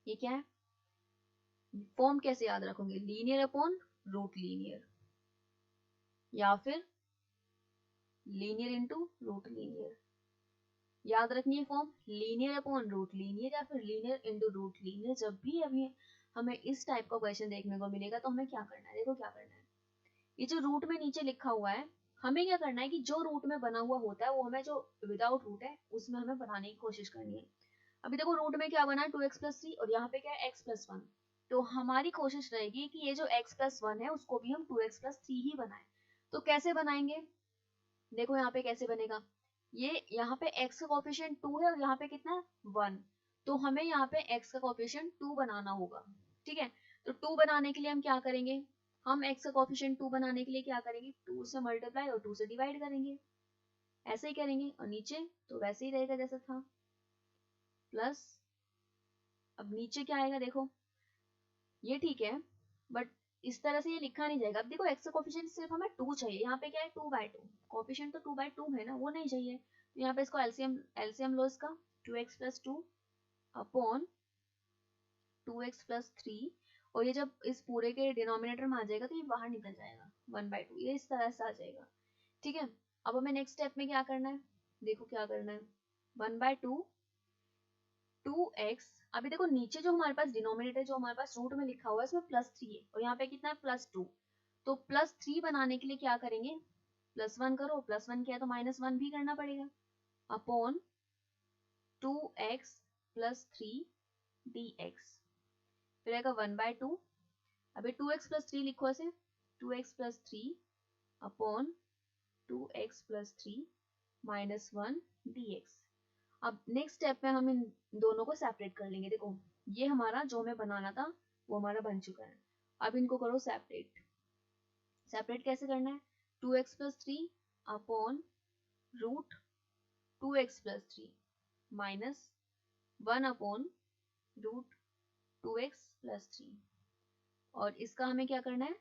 ये क्या है, फॉर्म कैसे याद रखोगे, लीनियर अपॉन रूट लीनियर, या फिर लीनियर इंटू रूट लीनियर। याद रखनी है form, linear upon root linear या फिर लीनियर इंटू रूट लीनियर। जब भी अभी हमें इस टाइप का क्वेश्चन देखने को मिलेगा तो हमें क्या करना है, देखो क्या करना है, ये जो रूट में नीचे लिखा हुआ है हमें क्या करना है कि जो रूट में बना हुआ होता है वो हमें, जो विदाउट रूट है उसमें हमें बनाने की कोशिश करनी है। अभी देखो रूट में क्या बना है 2x+3 और यहाँ पे क्या है x+1। तो हमारी कोशिश रहेगी कि ये जो x+1 है उसको भी हम 2x+3 ही बनाएं। तो कैसे बनाएंगे, देखो यहाँ पे कैसे बनेगा, ये यहाँ पे x का कोफिशिएंट 2 है और यहाँ पे कितना है 1। तो हमें यहाँ पे x का कोफिशिएंट 2 बनाना होगा, ठीक है। तो 2 बनाने के लिए हम क्या करेंगे, हम x का कोफिशिएंट 2 बनाने के लिए क्या करेंगे, 2 से मल्टीप्लाई और 2 से डिवाइड करेंगे, ऐसे ही करेंगे। और नीचे तो वैसे ही रहेगा जैसा था, प्लस, अब नीचे क्या आएगा देखो, ये ठीक है बट इस तरह से ये लिखा नहीं जाएगा। अब देखो x का कोफिशिएंट सिर्फ हमें 2 चाहिए, यहाँ पे क्या है 2/2, कोफिशिएंट तो 2/2 है ना, वो नहीं चाहिए। तो यहाँ पे इसको एलसीएम लो इसका, 2x+2 अपॉन 2x+3, और ये जब इस पूरे के डिनोमिनेटर में आ जाएगा तो ये बाहर निकल जाएगा 1/2, ये इस तरह से आ जाएगा, ठीक है। अब हमें नेक्स्ट स्टेप में क्या करना है, देखो क्या करना है, 1/2 2x, अभी देखो नीचे जो हमारे पास डिनोमिनेटर जो हमारे पास रूट में लिखा हुआ है उसमें +3 है और यहाँ पे कितना है +2। तो +3 बनाने के लिए क्या करेंगे, +1 करो, +1 किया तो -1 भी करना पड़ेगा, अपॉन 2x+3 dx, फिर आएगा 1/2, अभी 2x+3 लिखो ऐसे, 2x+3 अपॉन 2x+3 -1 dx। अब नेक्स्ट स्टेप में हम इन दोनों को सेपरेट कर लेंगे। देखो ये हमारा जो हमें बनाना था वो हमारा बन चुका है। अब इनको करो सेपरेट। सेपरेट कैसे करना है, 2x+3 upon root 2x+3 minus 1 upon root 2x+3, और इसका हमें क्या करना है,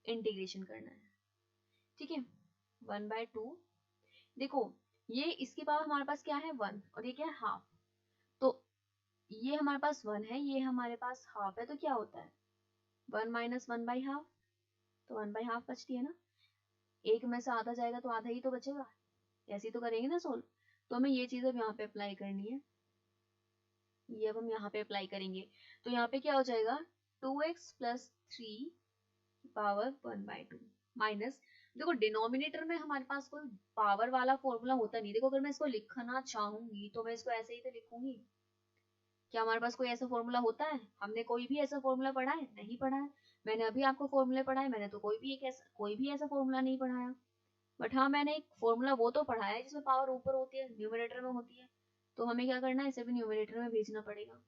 इंटीग्रेशन करना है, ठीक है। 1/2, देखो ये इसके पावर हमारे पास क्या है 1 और ये क्या है हाफ, तो ये हमारे पास 1 है, ये हमारे पास हाफ है, तो क्या होता है 1 माइनस 1/2, तो 1/2 बचती है ना, एक में से आधा जाएगा तो आधा ही तो बचेगा, ऐसे ही तो करेंगे ना सोल्व। तो हमें ये चीज अब यहाँ पे अप्लाई करनी है, ये अब हम यहाँ पे अप्लाई करेंगे। तो यहाँ पे क्या हो जाएगा 2x+3 पावर 1/2 माइनस, देखो डिनोमिनेटर में हमारे पास कोई पावर वाला फॉर्मूला होता नहीं। देखो अगर मैं इसको लिखना चाहूंगी तो मैं इसको ऐसे ही तो लिखूंगी, क्या हमारे पास कोई ऐसा फॉर्मूला होता है, हमने कोई भी ऐसा फॉर्मूला पढ़ा है, नहीं पढ़ा है। मैंने अभी आपको फॉर्मूले पढ़ाए, मैंने तो कोई भी ऐसा फॉर्मूला नहीं पढ़ाया। बट हाँ मैंने एक फॉर्मूला वो तो पढ़ा है जिसमें पावर ऊपर होती है, न्यूमरेटर में होती है। तो हमें क्या करना है, इसे भी न्यूमरेटर में भेजना पड़ेगा,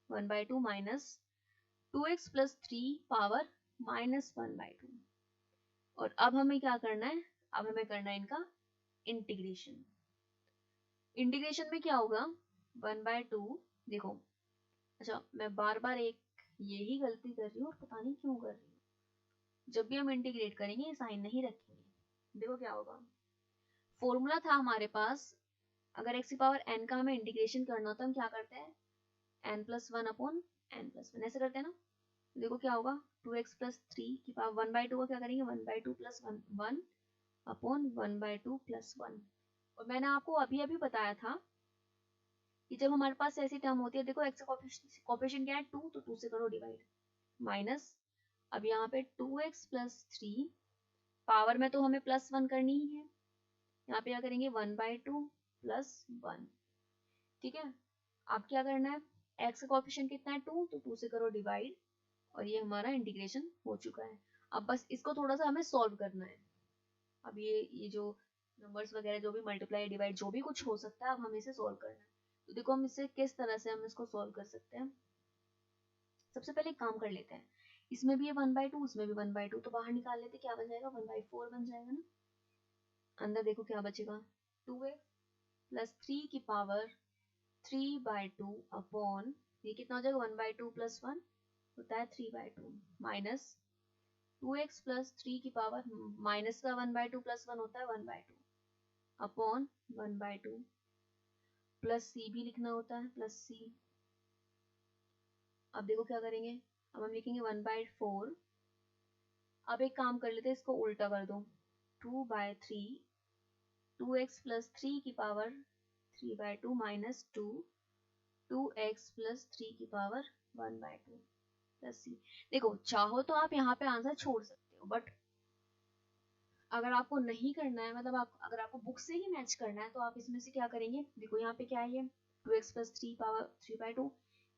1/2 माइनस 2x+3 पावर -1/2। और अब हमें क्या करना है, अब हमें करना है इनका इंटीग्रेशन। इंटीग्रेशन में क्या होगा 1/2, देखो अच्छा मैं बार बार एक यही गलती कर रही हूँ और पता नहीं क्यों कर रही हूँ, जब भी हम इंटीग्रेट करेंगे साइन नहीं रखेंगे। देखो क्या होगा, फॉर्मूला था हमारे पास, अगर x की पावर n का हमें इंटीग्रेशन करना होता है हम क्या करते हैं n+1 अपॉन n+1 ऐसे करते हैं ना। देखो क्या होगा 2x+3 की पावर 1/2 का क्या करेंगे 1/2 प्लस 1 अपॉन 1/2 प्लस 1। और मैंने आपको अभी अभी बताया था कि जब हमारे पास ऐसी टर्म होती है, देखो x का कोफिशिएंट क्या है 2, तो 2 से करो डिवाइड, माइनस अब यहाँ पे 2x+3 पावर में तो हमें +1 करनी ही है, यहाँ पे क्या करेंगे 1/2 प्लस 1, ठीक है। अब क्या करना है, x का कोफिशिएंट कितना है 2, तो 2 से करो डिवाइड, और ये हमारा इंटीग्रेशन हो चुका है। अब बस इसको थोड़ा सा हमें सॉल्व करना है। अब ये जो नंबर्स वगैरह जो भी मल्टीप्लाई डिवाइड जो भी कुछ हो सकता है, अब हमें इसे सॉल्व करना है। तो देखो हम इसे किस तरह से हम इसको सॉल्व कर सकते हैं। सबसे पहले एक काम कर लेते हैं, इसमें भी ये 1/2 उसमें भी 1/2, तो बाहर निकाल लेते, क्या बन जाएगा 1/4 बन जाएगा ना। अंदर देखो क्या बचेगा 2x+3 की पावर 3/2 अपॉन, ये कितना हो जाएगा 1/2 प्लस 1 होता है 3/2 माइनस 2x+3 की पावर माइनस का 1/2 प्लस 1 होता है 1/2 अपॉन 1/2 प्लस c भी लिखना होता है प्लस c। अब देखो क्या करेंगे, अब हम लिखेंगे 1/4। अब एक काम कर लेते हैं, इसको उल्टा कर दो, 2/3 2x प्लस 3 की पावर 3/2 माइनस 2 2x प्लस 3 की पावर 1/2 प्लस c। देखो चाहो तो आप यहाँ पे आंसर छोड़ सकते हो, बट अगर आपको नहीं करना है, मतलब आप अगर आपको बुक से ही मैच करना है, तो आप इसमें से क्या करेंगे। देखो यहाँ पे क्या है, ये 2x प्लस 3 पावर 3/2,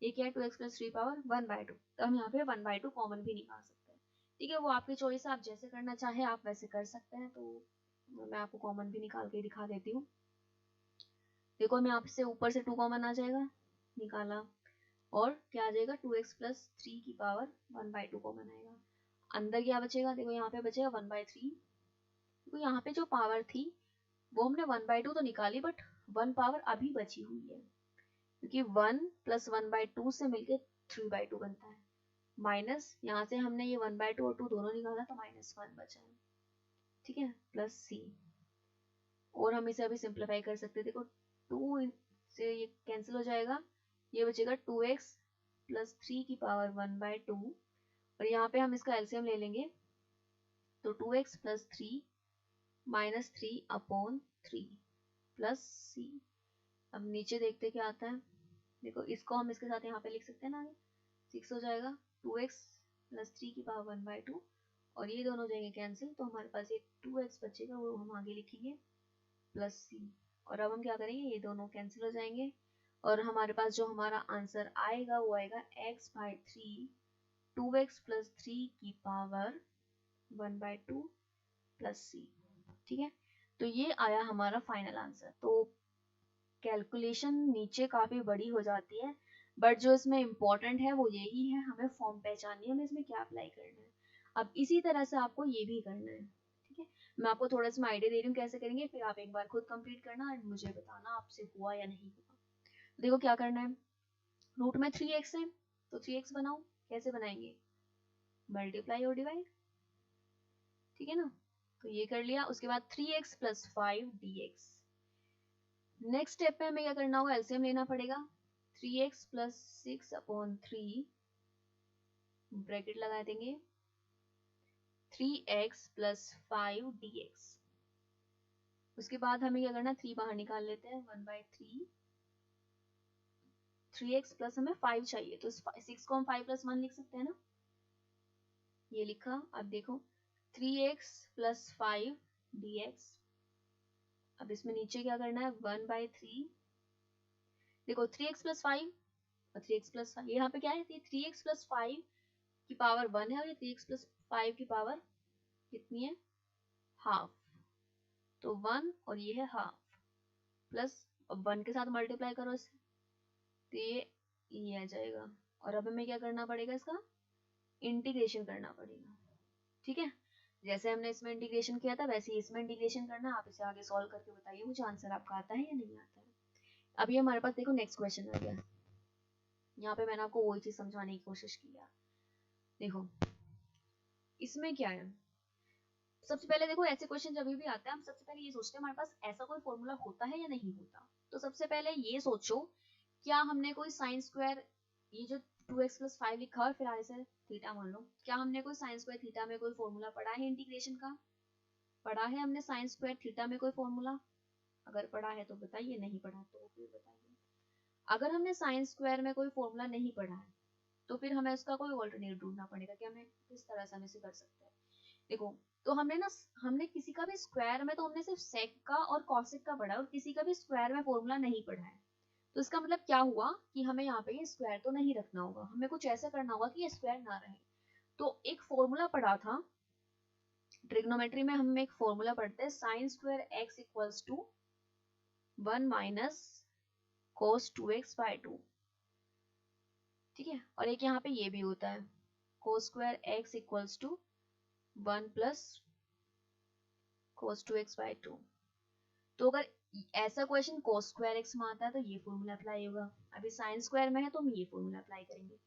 ये क्या है 2x प्लस 3 पावर 1/2, तो हम यहाँ पे 1/2 कॉमन भी निकाल सकते हैं। ठीक है, वो आपकी चॉइस है, आप जैसे करना चाहे आप वैसे कर सकते हैं। तो मैं आपको कॉमन भी निकाल के दिखा देती हूँ। देखो मैं आपसे ऊपर से 2 कॉमन आ जाएगा, निकाला, और क्या आ जाएगा 2x प्लस 3 की पावर 1/2 कॉमन आएगा। अंदर क्या बचेगा, देखो यहाँ पे बचेगा 1/3। तो यहाँ पे जो पावर थी वो हमने 1/2 तो निकाली, बट 1 पावर अभी बची हुई है, क्योंकि 1 प्लस 1/2 से मिलके 3/2 बनता है। माइनस यहाँ से हमने ये 1/2 और 2 दोनों निकाला तो -1 बचा है। ठीक है, प्लस सी, और हम इसे अभी सिंप्लीफाई कर सकते हैं। देखो 2 से ये कैंसिल हो जाएगा, ये बचेगा 2x प्लस 3 की पावर 1/2, और यहाँ पे हम इसका एलसीएम ले लेंगे, तो 2x plus 3 minus 3/3 plus C. अब नीचे देखते क्या आता है। देखो इसको हम इसके साथ यहाँ पे लिख सकते हैं ना, 6 हो जाएगा, 2x प्लस 3 की पावर 1/2, और ये दोनों हो जाएंगे कैंसिल, तो हमारे पास ये 2x बचेगा, वो हम आगे लिखेंगे प्लस सी। और अब हम क्या करेंगे, ये दोनों कैंसिल हो जाएंगे, और हमारे पास जो हमारा आंसर आएगा वो आएगा x/3 2x प्लस 3 की पावर 1/2 प्लस सी। ठीक है, तो ये आया हमारा फाइनल आंसर। तो कैलकुलेशन नीचे काफी बड़ी हो जाती है, बट जो इसमें इम्पोर्टेंट है वो यही है, हमें फॉर्म पहचाननी है, हमें इसमें क्या अप्लाई करना है। अब इसी तरह से आपको ये भी करना है। ठीक है, मैं आपको थोड़ा सा आइडिया दे रही हूँ कैसे करेंगे, फिर आप एक बार खुद कंप्लीट करना और मुझे बताना आपसे हुआ या नहीं हुआ। देखो क्या करना है, रूट में 3x है तो 3x बनाओ। कैसे बनाएंगे, मल्टीप्लाई और डिवाइड। ठीक है ना, तो ये कर लिया। उसके बाद 3x plus 5 dx। Next step पे हमें क्या करना होगा, एलसीएम लेना पड़ेगा। 3x प्लस 6/3 ब्रैकेट लगा देंगे, 3x प्लस 5 dx। उसके बाद हमें क्या करना, 3 बाहर निकाल लेते हैं, 1/3। 3x प्लस हमें 5 चाहिए, तो 6 को हम 5 प्लस 1 लिख सकते हैं ना, ये लिखा। अब देखो 3x प्लस 5 dx। अब इसमें नीचे क्या करना है, 1/3। देखो 3x प्लस 5 और 3x प्लस 5, यहाँ पे क्या है, 3x प्लस 5 की पावर 1 है, और ये 3x प्लस 5 की पावर कितनी है, हाफ। तो 1 और ये है हाफ, प्लस 1 के साथ मल्टीप्लाई करो इसे, तो ये आ जाएगा। और अब हमें क्या करना पड़ेगा, इसका इंटीग्रेशन करना पड़ेगा। ठीक है, जैसे हमने इसमें इंटीग्रेशन किया था वैसे ही इसमें इंटीग्रेशन करना। आप इसे आगे सॉल्व करके बताइए मुझे आंसर आपका आता है या नहीं आता है। अब ये हमारे पास देखो नेक्स्ट क्वेश्चन आ गया। यहाँ पे मैंने आपको वही चीज समझाने की कोशिश की है। देखो इसमें क्या है, सबसे पहले देखो ऐसे क्वेश्चन जब भी आता है हम सबसे पहले ये सोचते हैं हमारे पास ऐसा कोई फॉर्मूला होता है या नहीं होता। तो सबसे पहले ये सोचो, क्या हमने कोई साइन स्क्वायर, ये जो 2x प्लस 5 लिखा और फिर आगे से थीटा मान लो, क्या हमने कोई साइन स्क्वायर थीटा में कोई फॉर्मूला पढ़ा है इंटीग्रेशन का, पढ़ा है हमने साइन स्क्वायर थीटा में कोई फॉर्मूला। अगर पढ़ा है तो बताइए, नहीं पढ़ा तो फिर बताइए। अगर हमने साइन स्क्वायर में कोई फॉर्मूला नहीं पढ़ा है तो फिर हमें उसका कोई ऑल्टरनेट ढूंढना पड़ेगा कि हमें किस तरह से हम इसे कर सकते हैं। देखो तो हमने किसी का भी स्क्वायर में तो हमने सिर्फ सेक का और कॉसेक का पढ़ा है, और किसी का भी स्क्वायर में फॉर्मूला नहीं पढ़ा है। तो इसका मतलब क्या हुआ कि हमें यहाँ पे ये स्क्वायर तो नहीं रखना होगा, हमें कुछ ऐसा करना होगा कि ये स्क्वायर ना रहे। तो एक फॉर्मूला पढ़ा था ट्रिग्नोमेट्री में, हम एक फॉर्मूला पढ़ते हैं sine square X equals to 1 minus cos 2x/2। ठीक है, और एक यहाँ पे ये भी होता है cos square X equals to 1 plus cos 2x/2। तो अगर ऐसा क्वेश्चन कोस स्क्वायर एक्स में आता है तो ये फॉर्मूला अप्लाई होगा, अभी साइन स्क्वायर में है तो हम ये फॉर्मूला अप्लाई करेंगे।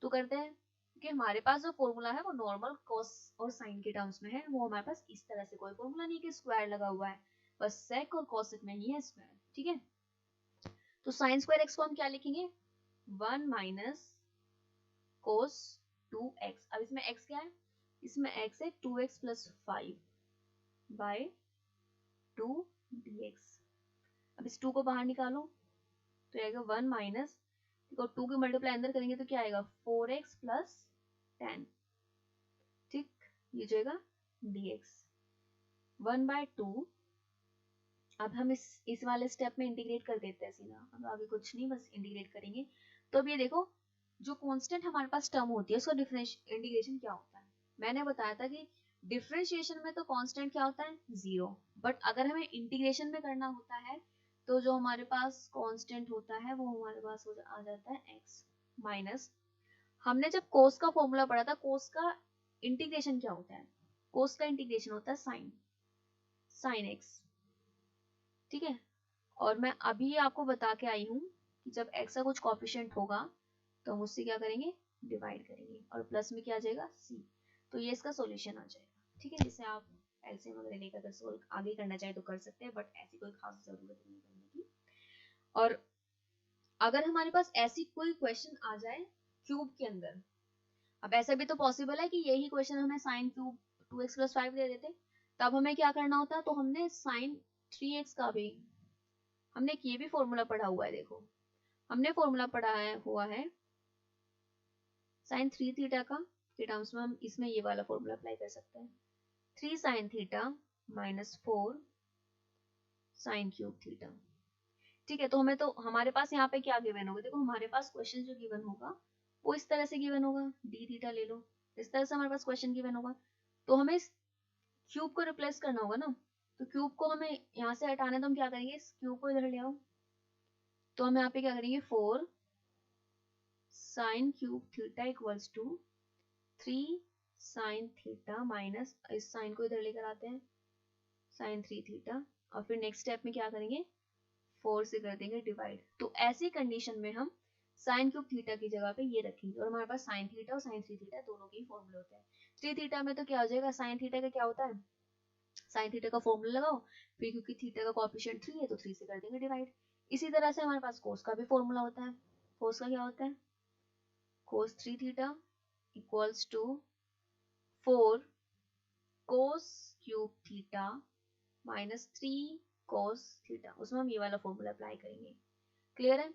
तो करते हैं कि हमारे पास जो फॉर्मूला है वो नॉर्मल कॉस और साइन के टर्म्स में है, वो हमारे पास इस तरह से कोई फॉर्मूला नहीं कि स्क्वायर लगा हुआ है, बस सेक और कॉसेक में ही है स्क्वायर। ठीक है, तो साइन स्क्वायर एक्स को हम क्या लिखेंगे, 1 माइनस कोस 2x। अब इसमें x क्या है, इसमें x है 2x प्लस 5 बाय 2 dx। अब इस 2 को बाहर निकालो तो आएगा 1 माइनस, देखो 2 की मल्टीप्लाई अंदर करेंगे तो क्या आएगा 4x प्लस 10, ठीक, ये जाएगा dx 1/2। अब हम इस वाले स्टेप में इंटीग्रेट कर देते हैं सीधा, अब आगे कुछ नहीं, बस इंटीग्रेट करेंगे। तो अब ये देखो जो कांस्टेंट हमारे पास टर्म होती है उसका इंटीग्रेशन क्या होता है। मैंने बताया था कि डिफरेंशिएशन में तो कांस्टेंट क्या होता है 0, बट अगर हमें इंटीग्रेशन में करना होता है तो जो हमारे पास कांस्टेंट होता है वो हमारे पास आ जाता है x माइनस, हमने जब कोस का फॉर्मूला पढ़ा था, कोस का इंटीग्रेशन क्या होता है, कोस का इंटीग्रेशन होता है साइन x, ठीक है। और मैं अभी आपको बता के आई हूँ कि जब x का कुछ कोफिशिएंट होगा तो हम उससे क्या करेंगे डिवाइड करेंगे और प्लस में क्या आ जाएगा c, तो ये इसका सॉल्यूशन आ जाएगा, ठीक है। जिसे आप एलसीएम वगैरह लेकर अगर सोल्व आगे करना चाहे तो कर सकते हैं, बट ऐसी कोई खास जरूरत नहीं करने की। और अगर हमारे पास ऐसी कोई क्वेश्चन आ जाए क्यूब के अंदर, अब ऐसा भी तो पॉसिबल है कि यही क्वेश्चन हमें साइन क्यूब 2x + 5 दे देते, तब हमें क्या करना होता, तो हमने साइन 3x का भी हमने ये भी फॉर्मूला पढ़ा हुआ है, देखो हमने फॉर्मूला पढ़ा हुआ है साइन 3 थीटा का, के टर्म्स में हम इसमें ये वाला फॉर्मूला अप्लाई कर सकते हैं, 3 sine theta minus 4 sine cube theta, ठीक है। तो हमें तो हमारे पास यहाँ पे क्या गिवन होगा, देखो हमारे पास क्वेश्चन जो गिवन होगा वो इस तरह से गिवन होगा, डी थीटा ले लो, इस तरह से हमारे पास क्वेश्चन गिवन होगा, तो हमें इस क्यूब को रिप्लेस करना होगा ना, तो क्यूब को हमें यहाँ से हटाना है, तो हम क्या करेंगे इस क्यूब को इधर ले आओ, तो हम यहाँ पे क्या करेंगे 4 sine cube theta equals to 3 sine theta minus, इस साइन को इधर लेकर आते हैं साइन 3 थीटा, और फिर नेक्स्ट स्टेप में क्या करेंगे 4 से कर देंगे डिवाइड। तो ऐसी कंडीशन में हम साइन क्यूब थीटा की जगह पे ये रखेंगे और हमारे पास साइन थीटा और साइन 3 थीटा दोनों के ही फॉर्मूले होते हैं। 3 थीटा में तो क्या हो जाएगा, साइन थीटा का क्या होता है, साइन थीटा का फॉर्मूला लगाओ, फिर क्योंकि थीटा का कोएफिशिएंट 3 है तो 3 से कर देंगे डिवाइड। इसी तरह से हमारे पास कोस का भी फॉर्मूला होता है, कोस का क्या होता है cos 3 theta equals to 4 cos cube theta minus 3 cos theta, उसमें हम ये वाला फॉर्मूला अप्लाई करेंगे। क्लियर है।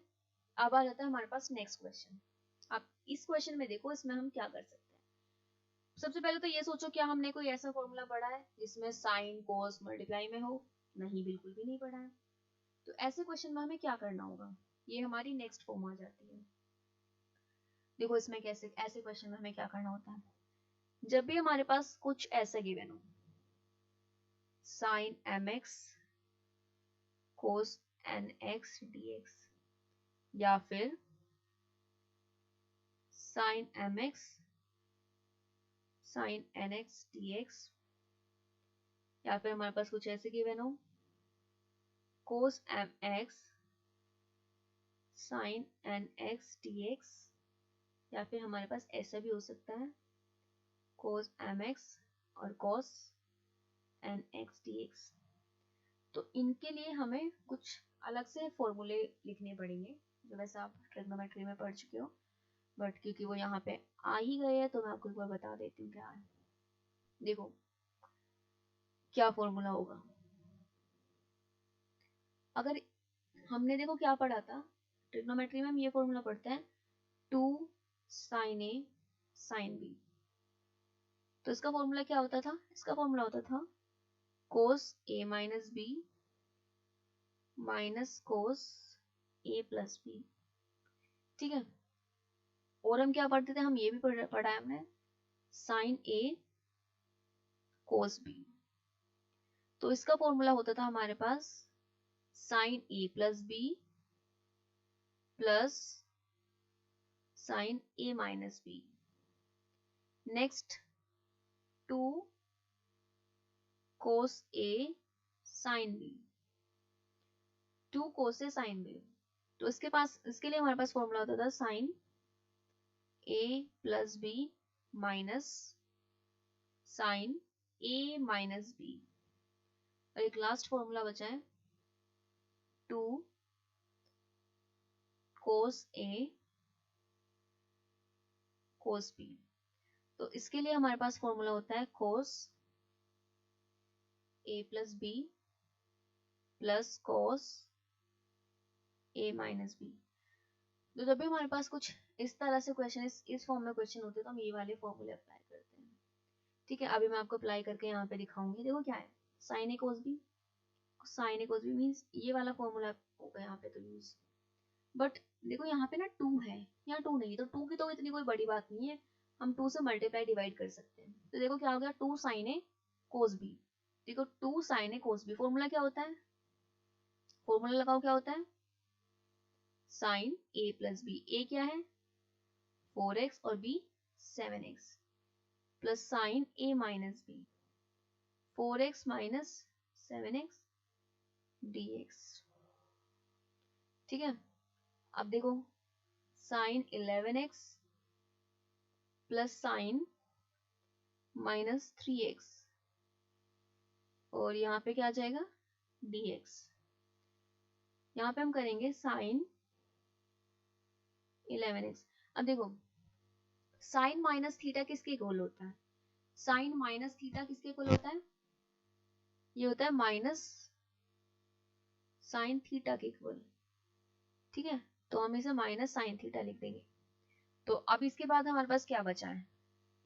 अब आ जाता है हमारे पास नेक्स्ट क्वेश्चन। अब इस क्वेश्चन में देखो इसमें हम क्या कर सकते हैं। सबसे पहले तो ये सोचो क्या हमने कोई ऐसा फॉर्मूला पढ़ा है जिसमें साइन कोस मल्टीप्लाई में हो, नहीं, बिल्कुल भी नहीं पढ़ा है। तो ऐसे क्वेश्चन में हमें क्या करना होगा, ये हमारी नेक्स्ट फॉर्म आ जाती है। देखो इसमें कैसे, ऐसे क्वेश्चन में हमें क्या करना होता है, जब भी हमारे पास कुछ ऐसा गिवन हो, sine mx cos nx dx, या फिर sine mx sine nx dx, या फिर हमारे पास कुछ ऐसे गिवन हो कोस mx साइन nx dx, या फिर हमारे पास ऐसा भी हो सकता है कोस mx और कोस nx dx। तो इनके लिए हमें कुछ अलग से फॉर्मूले लिखने पड़ेंगे जो वैसे आप ट्रिग्नोमेट्री में पढ़ चुके हो, बट क्योंकि वो यहाँ पे आ ही गए हैं तो मैं आपको एक बार बता देती हूँ क्या है। देखो क्या फॉर्मूला होगा, अगर हमने देखो क्या पढ़ा था ट्रिग्नोमेट्री में, हम ये फॉर्मूला पढ़ते हैं 2 साइन ए साइन बी, तो इसका फॉर्मूला क्या होता था, इसका फॉर्मूला होता था कोस ए माइनस बी माइनस कोस ए प्लस बी, ठीक है। और हम क्या पढ़ते थे, हम ये भी पढ़ा है हमने साइन ए कोस बी, तो इसका फॉर्मूला होता था हमारे पास sign A plus B plus sign A minus B, next 2 cos A sine B, 2 cos A sine B, तो इसके लिए हमारे पास फॉर्मूला होता था sign A plus B minus sign A minus B, और एक लास्ट फॉर्मूला बचा है 2 कोस ए कोस बी। तो इसके लिए हमारे पास फॉर्मूला होता है कोस ए plus B plus cos A minus B. तो जब भी हमारे पास कुछ इस तरह से क्वेश्चन इस फॉर्म में क्वेश्चन होते हैं तो हम ये वाले फॉर्मूले अप्लाई करते हैं। ठीक है, अभी मैं आपको अप्लाई करके यहाँ पे दिखाऊंगी। देखो क्या है, sine A cos B, sign A cos B means ये वाला फॉर्मूला होगा यहाँ पे तो यूज। बट देखो यहाँ पे ना 2 है, यहाँ 2 नहीं, तो 2 की तो इतनी कोई बड़ी बात नहीं है, हम 2 से मल्टीप्लाई डिवाइड कर सकते हैं। तो देखो क्या हो गया, 2 साइन ए कोस बी। देखो 2 sine A cos B, formula क्या होता है, फॉर्मूला लगाओ क्या होता है, sine A plus B. A क्या है 4x और b 7x plus sine a minus B 4x minus 7x dx। ठीक है, अब देखो sign 11x plus sign minus 3x और यहाँ पे क्या आ जाएगा dx। यहाँ पे हम करेंगे साइन 11x। अब देखो साइन माइनस थीटा किसके इक्वल होता है, साइन माइनस थीटा किसके इक्वल होता है, ये होता है माइनस साइन थीटा के इक्वल। ठीक है, तो हम इसे माइनस साइन थीटा लिख देंगे। तो अब इसके बाद हमारे पास क्या बचा है,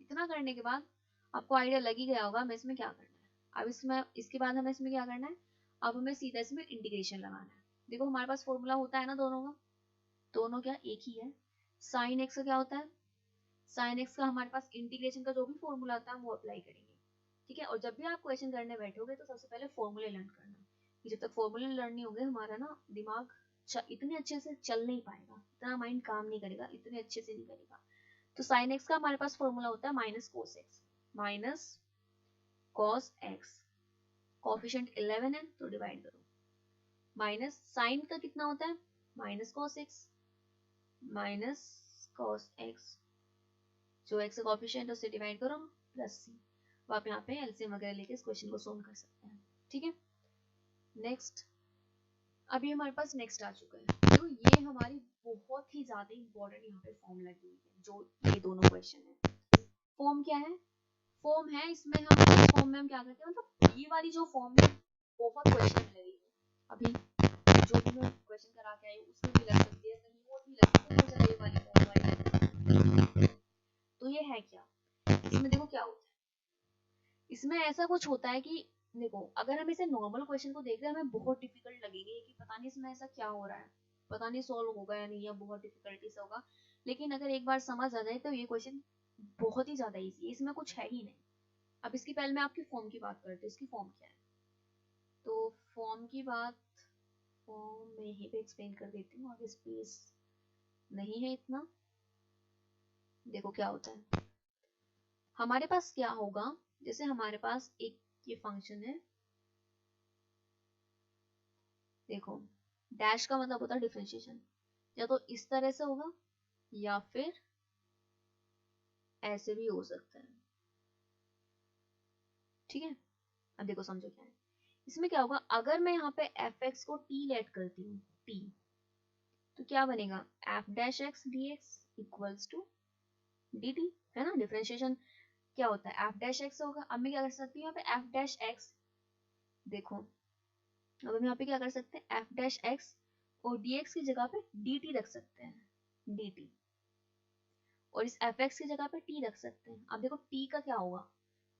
इतना करने के बाद आपको आइडिया लग ही गया होगा हमें इसमें क्या करना है। अब इसमें इसके बाद हमें इसमें क्या करना है, अब हमें सीधा इसमें इंटीग्रेशन लगाना है। देखो हमारे पास फॉर्मूला होता है ना दोनों का, दोनों क्या एक ही है। साइन एक्स का क्या होता है, साइन एक्स का हमारे पास इंटीग्रेशन का जो भी फॉर्मूला आता है वो अप्लाई करेंगे। ठीक है, और जब भी आप क्वेश्चन करने बैठोगे तो सबसे पहले फॉर्मूले लर्न करना, जब तक फॉर्मूले लर्न नहीं होंगे हमारा ना दिमाग इतने अच्छे से चल नहीं पाएगा, इतना माइंड काम नहीं करेगा, इतने अच्छे से नहीं करेगा। तो साइन एक्स का हमारे पास फॉर्मूला होता है minus cos x, minus cos x, coefficient 11 है तो डिवाइड करो, माइनस साइन का कितना होता है minus cos x minus cos x, जो एक्स का कोफिशिएंट है उससे डिवाइड करो प्लस सी। तो आप यहाँ पे एलसीएम वगैरह लेके इस क्वेश्चन को सोल्व कर सकते हैं। ठीक है, नेक्स्ट, अभी हमारे पास नेक्स्ट आ चुका है। तो ये हमारी बहुत ही ज्यादा इंपॉर्टेंट यहाँ पे फॉर्म लगी हुई है, जो ये दोनों क्वेश्चन है। फॉर्म क्या है, फॉर्म है इसमें हम इस फॉर्म में हम क्या करते हैं, मतलब ये वाली जो फॉर्म है बहुत क्वेश्चन में लगी है। अभी जो भी मैं क्वेश्चन करा के आई हूँ उसमें भी लग सकती है, कहीं और भी लग सकती है, तो ये वाली फॉर्म वाली। तो ये है क्या, इसमें देखो क्या होता है, इसमें ऐसा कुछ होता है कि देखो अगर हम इसे नॉर्मल क्वेश्चन को देख रहे हैं हमें बहुत डिफिकल्ट लगेगी कि पता नहीं इसमें ऐसा क्या हो रहा है, पता नहीं सॉल्व होगा या नहीं, या बहुत डिफिकल्टी से होगा। लेकिन अगर एक बार समझ आ जाए तो ये क्वेश्चन बहुत ही ज्यादा इजी है, इसमें कुछ है ही नहीं। अब इसकी पहले मैं आपकी फॉर्म की बात करती हूँ, इसकी फॉर्म क्या है। तो फॉर्म की बात, फॉर्म में यहीं पे एक्सप्लेन कर देती हूँ, आगे स्पेस नहीं है इतना। देखो क्या होता है, हमारे पास क्या होगा, जैसे हमारे पास एक ये फंक्शन है, देखो डैश का मतलब होता है डिफरेंशिएशन, या तो इस तरह से होगा या फिर ऐसे भी हो सकता है। ठीक है, अब देखो समझो क्या है, इसमें क्या होगा अगर मैं यहाँ पे fx को t लेट करती हूँ t, तो क्या बनेगा f dash x dx equals to dt, है ना। डिफरेंशिएशन क्या होता है f डैश x होगा। अब मैं क्या कर सकती हूँ यहाँ पे f डैश x, देखो अब हम यहाँ पे क्या कर सकते हैं f डैश x और dx की जगह पे dt रख सकते हैं, dt, और इस fx की जगह पे t रख सकते हैं। अब देखो t का क्या होगा,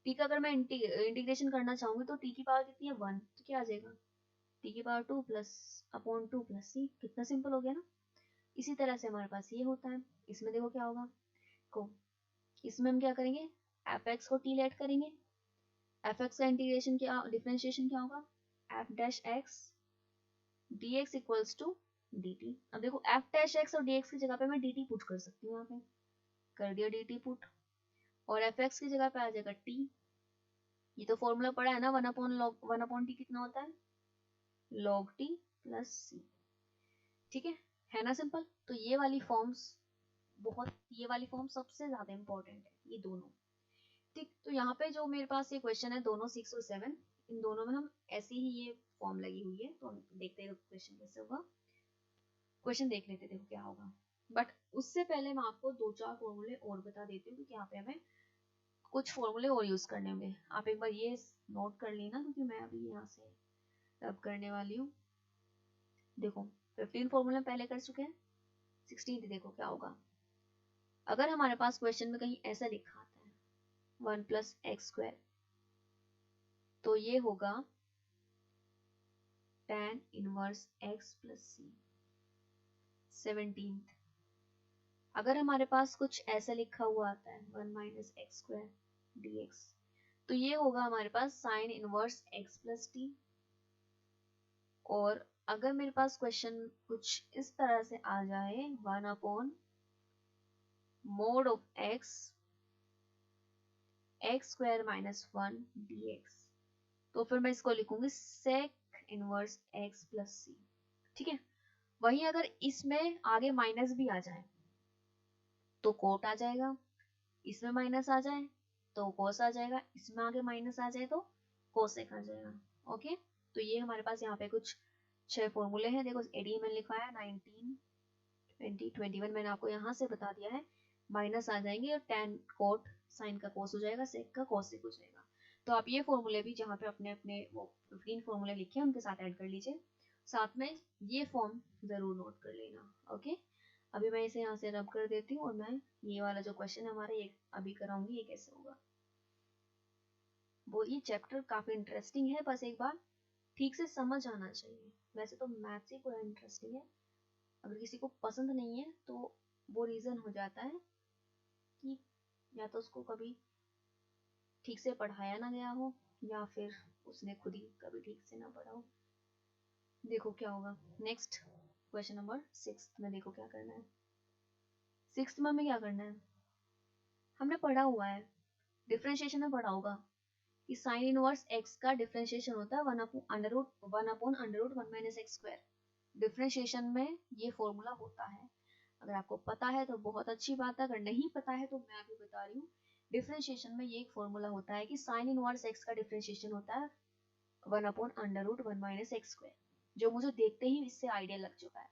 t का अगर मैं इंटीग्रेशन करना चाहूंगी तो t की पावर कितनी है 1, तो क्या आ जाएगा t की power 2 plus upon 2 plus c, कितना सिंपल हो गया ना। इसी तरह से हमारे पास ये होता है, इसमें देखो क्या होगा, को इसमें हम क्या करेंगे fx को t लेट करेंगे, fx का इंटीग्रेशन क्या डिफरेंशिएशन क्या होगा f dash x dx equals to dt। अब देखो f डैश x और dx की जगह पे मैं dt पुट कर सकती हूँ, यहाँ पे कर दिया dt पुट, और fx की जगह पे आ जाएगा t। ये तो फॉर्मूला पड़ा है ना 1 अपॉन log 1 अपॉन t कितना होता है log t प्लस c। ठीक है ना सिंपल। तो ये वाली फॉर्म्स बहुत, ये वाली फॉर्म सबसे ज्यादा इंपॉर्टेंट है ये दोनों। ठीक, तो यहाँ पे जो मेरे पास ये क्वेश्चन है दोनों 6 और 7, इन दोनों में हम ऐसी ही ये फॉर्म लगी हुई है, तो हम देखते हैं क्वेश्चन कैसे होगा। क्वेश्चन देख लेते देखो क्या होगा, बट उससे पहले मैं आपको 2-4 फॉर्मूले और बता देती हूँ क्योंकि यहाँ पे हमें कुछ फॉर्मूले और यूज करने होंगे। आप एक बार ये नोट कर लेना, क्योंकि मैं अभी यहाँ से रब करने वाली हूँ। देखो 15 फॉर्मूले पहले कर चुके हैं, 16 देखो क्या होगा। अगर हमारे पास क्वेश्चन में कहीं ऐसा लिखा आता है 1 प्लस एक्स स्क्वायर, तो ये होगा tan इनवर्स x प्लस सी। 17 अगर हमारे पास कुछ ऐसा लिखा हुआ आता है 1 माइनस एक्स स्क्वायर dx, तो ये होगा हमारे पास sine inverse x plus T. और अगर मेरे पास क्वेश्चन कुछ इस तरह से आ जाए 1 upon mode of x square minus 1 dx, तो फिर मैं इसको लिखूंगी sec inverse x plus C. ठीक है, वहीं अगर इसमें आगे माइनस भी आ जाए तो कोट आ जाएगा, इसमें माइनस आ जाए तो कोस आ जाएगा, इसमें आगे माइनस आ जाए तो कोसेक आ जाएगा। ओके, तो ये हमारे पास यहाँ पे कुछ 6 फॉर्मूले हैं। देखो 18 मैंने लिखवाया, 19 20 21 मैंने आपको यहाँ से बता दिया है, माइनस आ जाएंगे और tan कोट साइन का कोस हो जाएगा, सेक का कोसेक हो जाएगा। तो आप ये फॉर्मूले भी जहाँ पे अपने अपने वो 15 फॉर्मूले लिखे हैं उनके साथ ऐड कर लीजिए, साथ में ये फॉर्म जरूर नोट कर लेना। ओके, अभी मैं इसे यहाँ से रब कर देती हूँ और मैं ये वाला जो क्वेश्चन है हमारा ये अभी कराऊंगी, ये कैसे होगा। वो ये चैप्टर काफी इंटरेस्टिंग है, बस एक बार ठीक से समझ आना चाहिए। वैसे तो मैथ्स ही पूरा इंटरेस्टिंग है, अगर किसी को पसंद नहीं है तो वो रीजन हो जाता है कि या तो उसको कभी ठीक से पढ़ाया ना गया हो, या फिर उसने खुद ही कभी ठीक से ना पढ़ा हो। देखो क्या होगा नेक्स्ट क्वेश्चन नंबर 6 में। देखो क्या करना है 6 में हमें क्या करना है, हमने पढ़ा हुआ है, डिफरेंशिएशन में पढ़ा होगा कि साइन इनवर्स x का डिफरेंशिएशन होता है 1 upon under root 1 minus x square. Differentiation में ये फॉर्मूला होता है। अगर आपको पता है तो बहुत अच्छी बात है, अगर नहीं पता है तो मैं अभी बता रही हूँ। डिफरेंशिएशन में ये एक फॉर्मूला होता है कि साइन इनवर्स x का डिफरेंशिएशन होता है 1 upon under root 1 minus x square, जो मुझे देखते ही इससे आइडिया लग चुका है।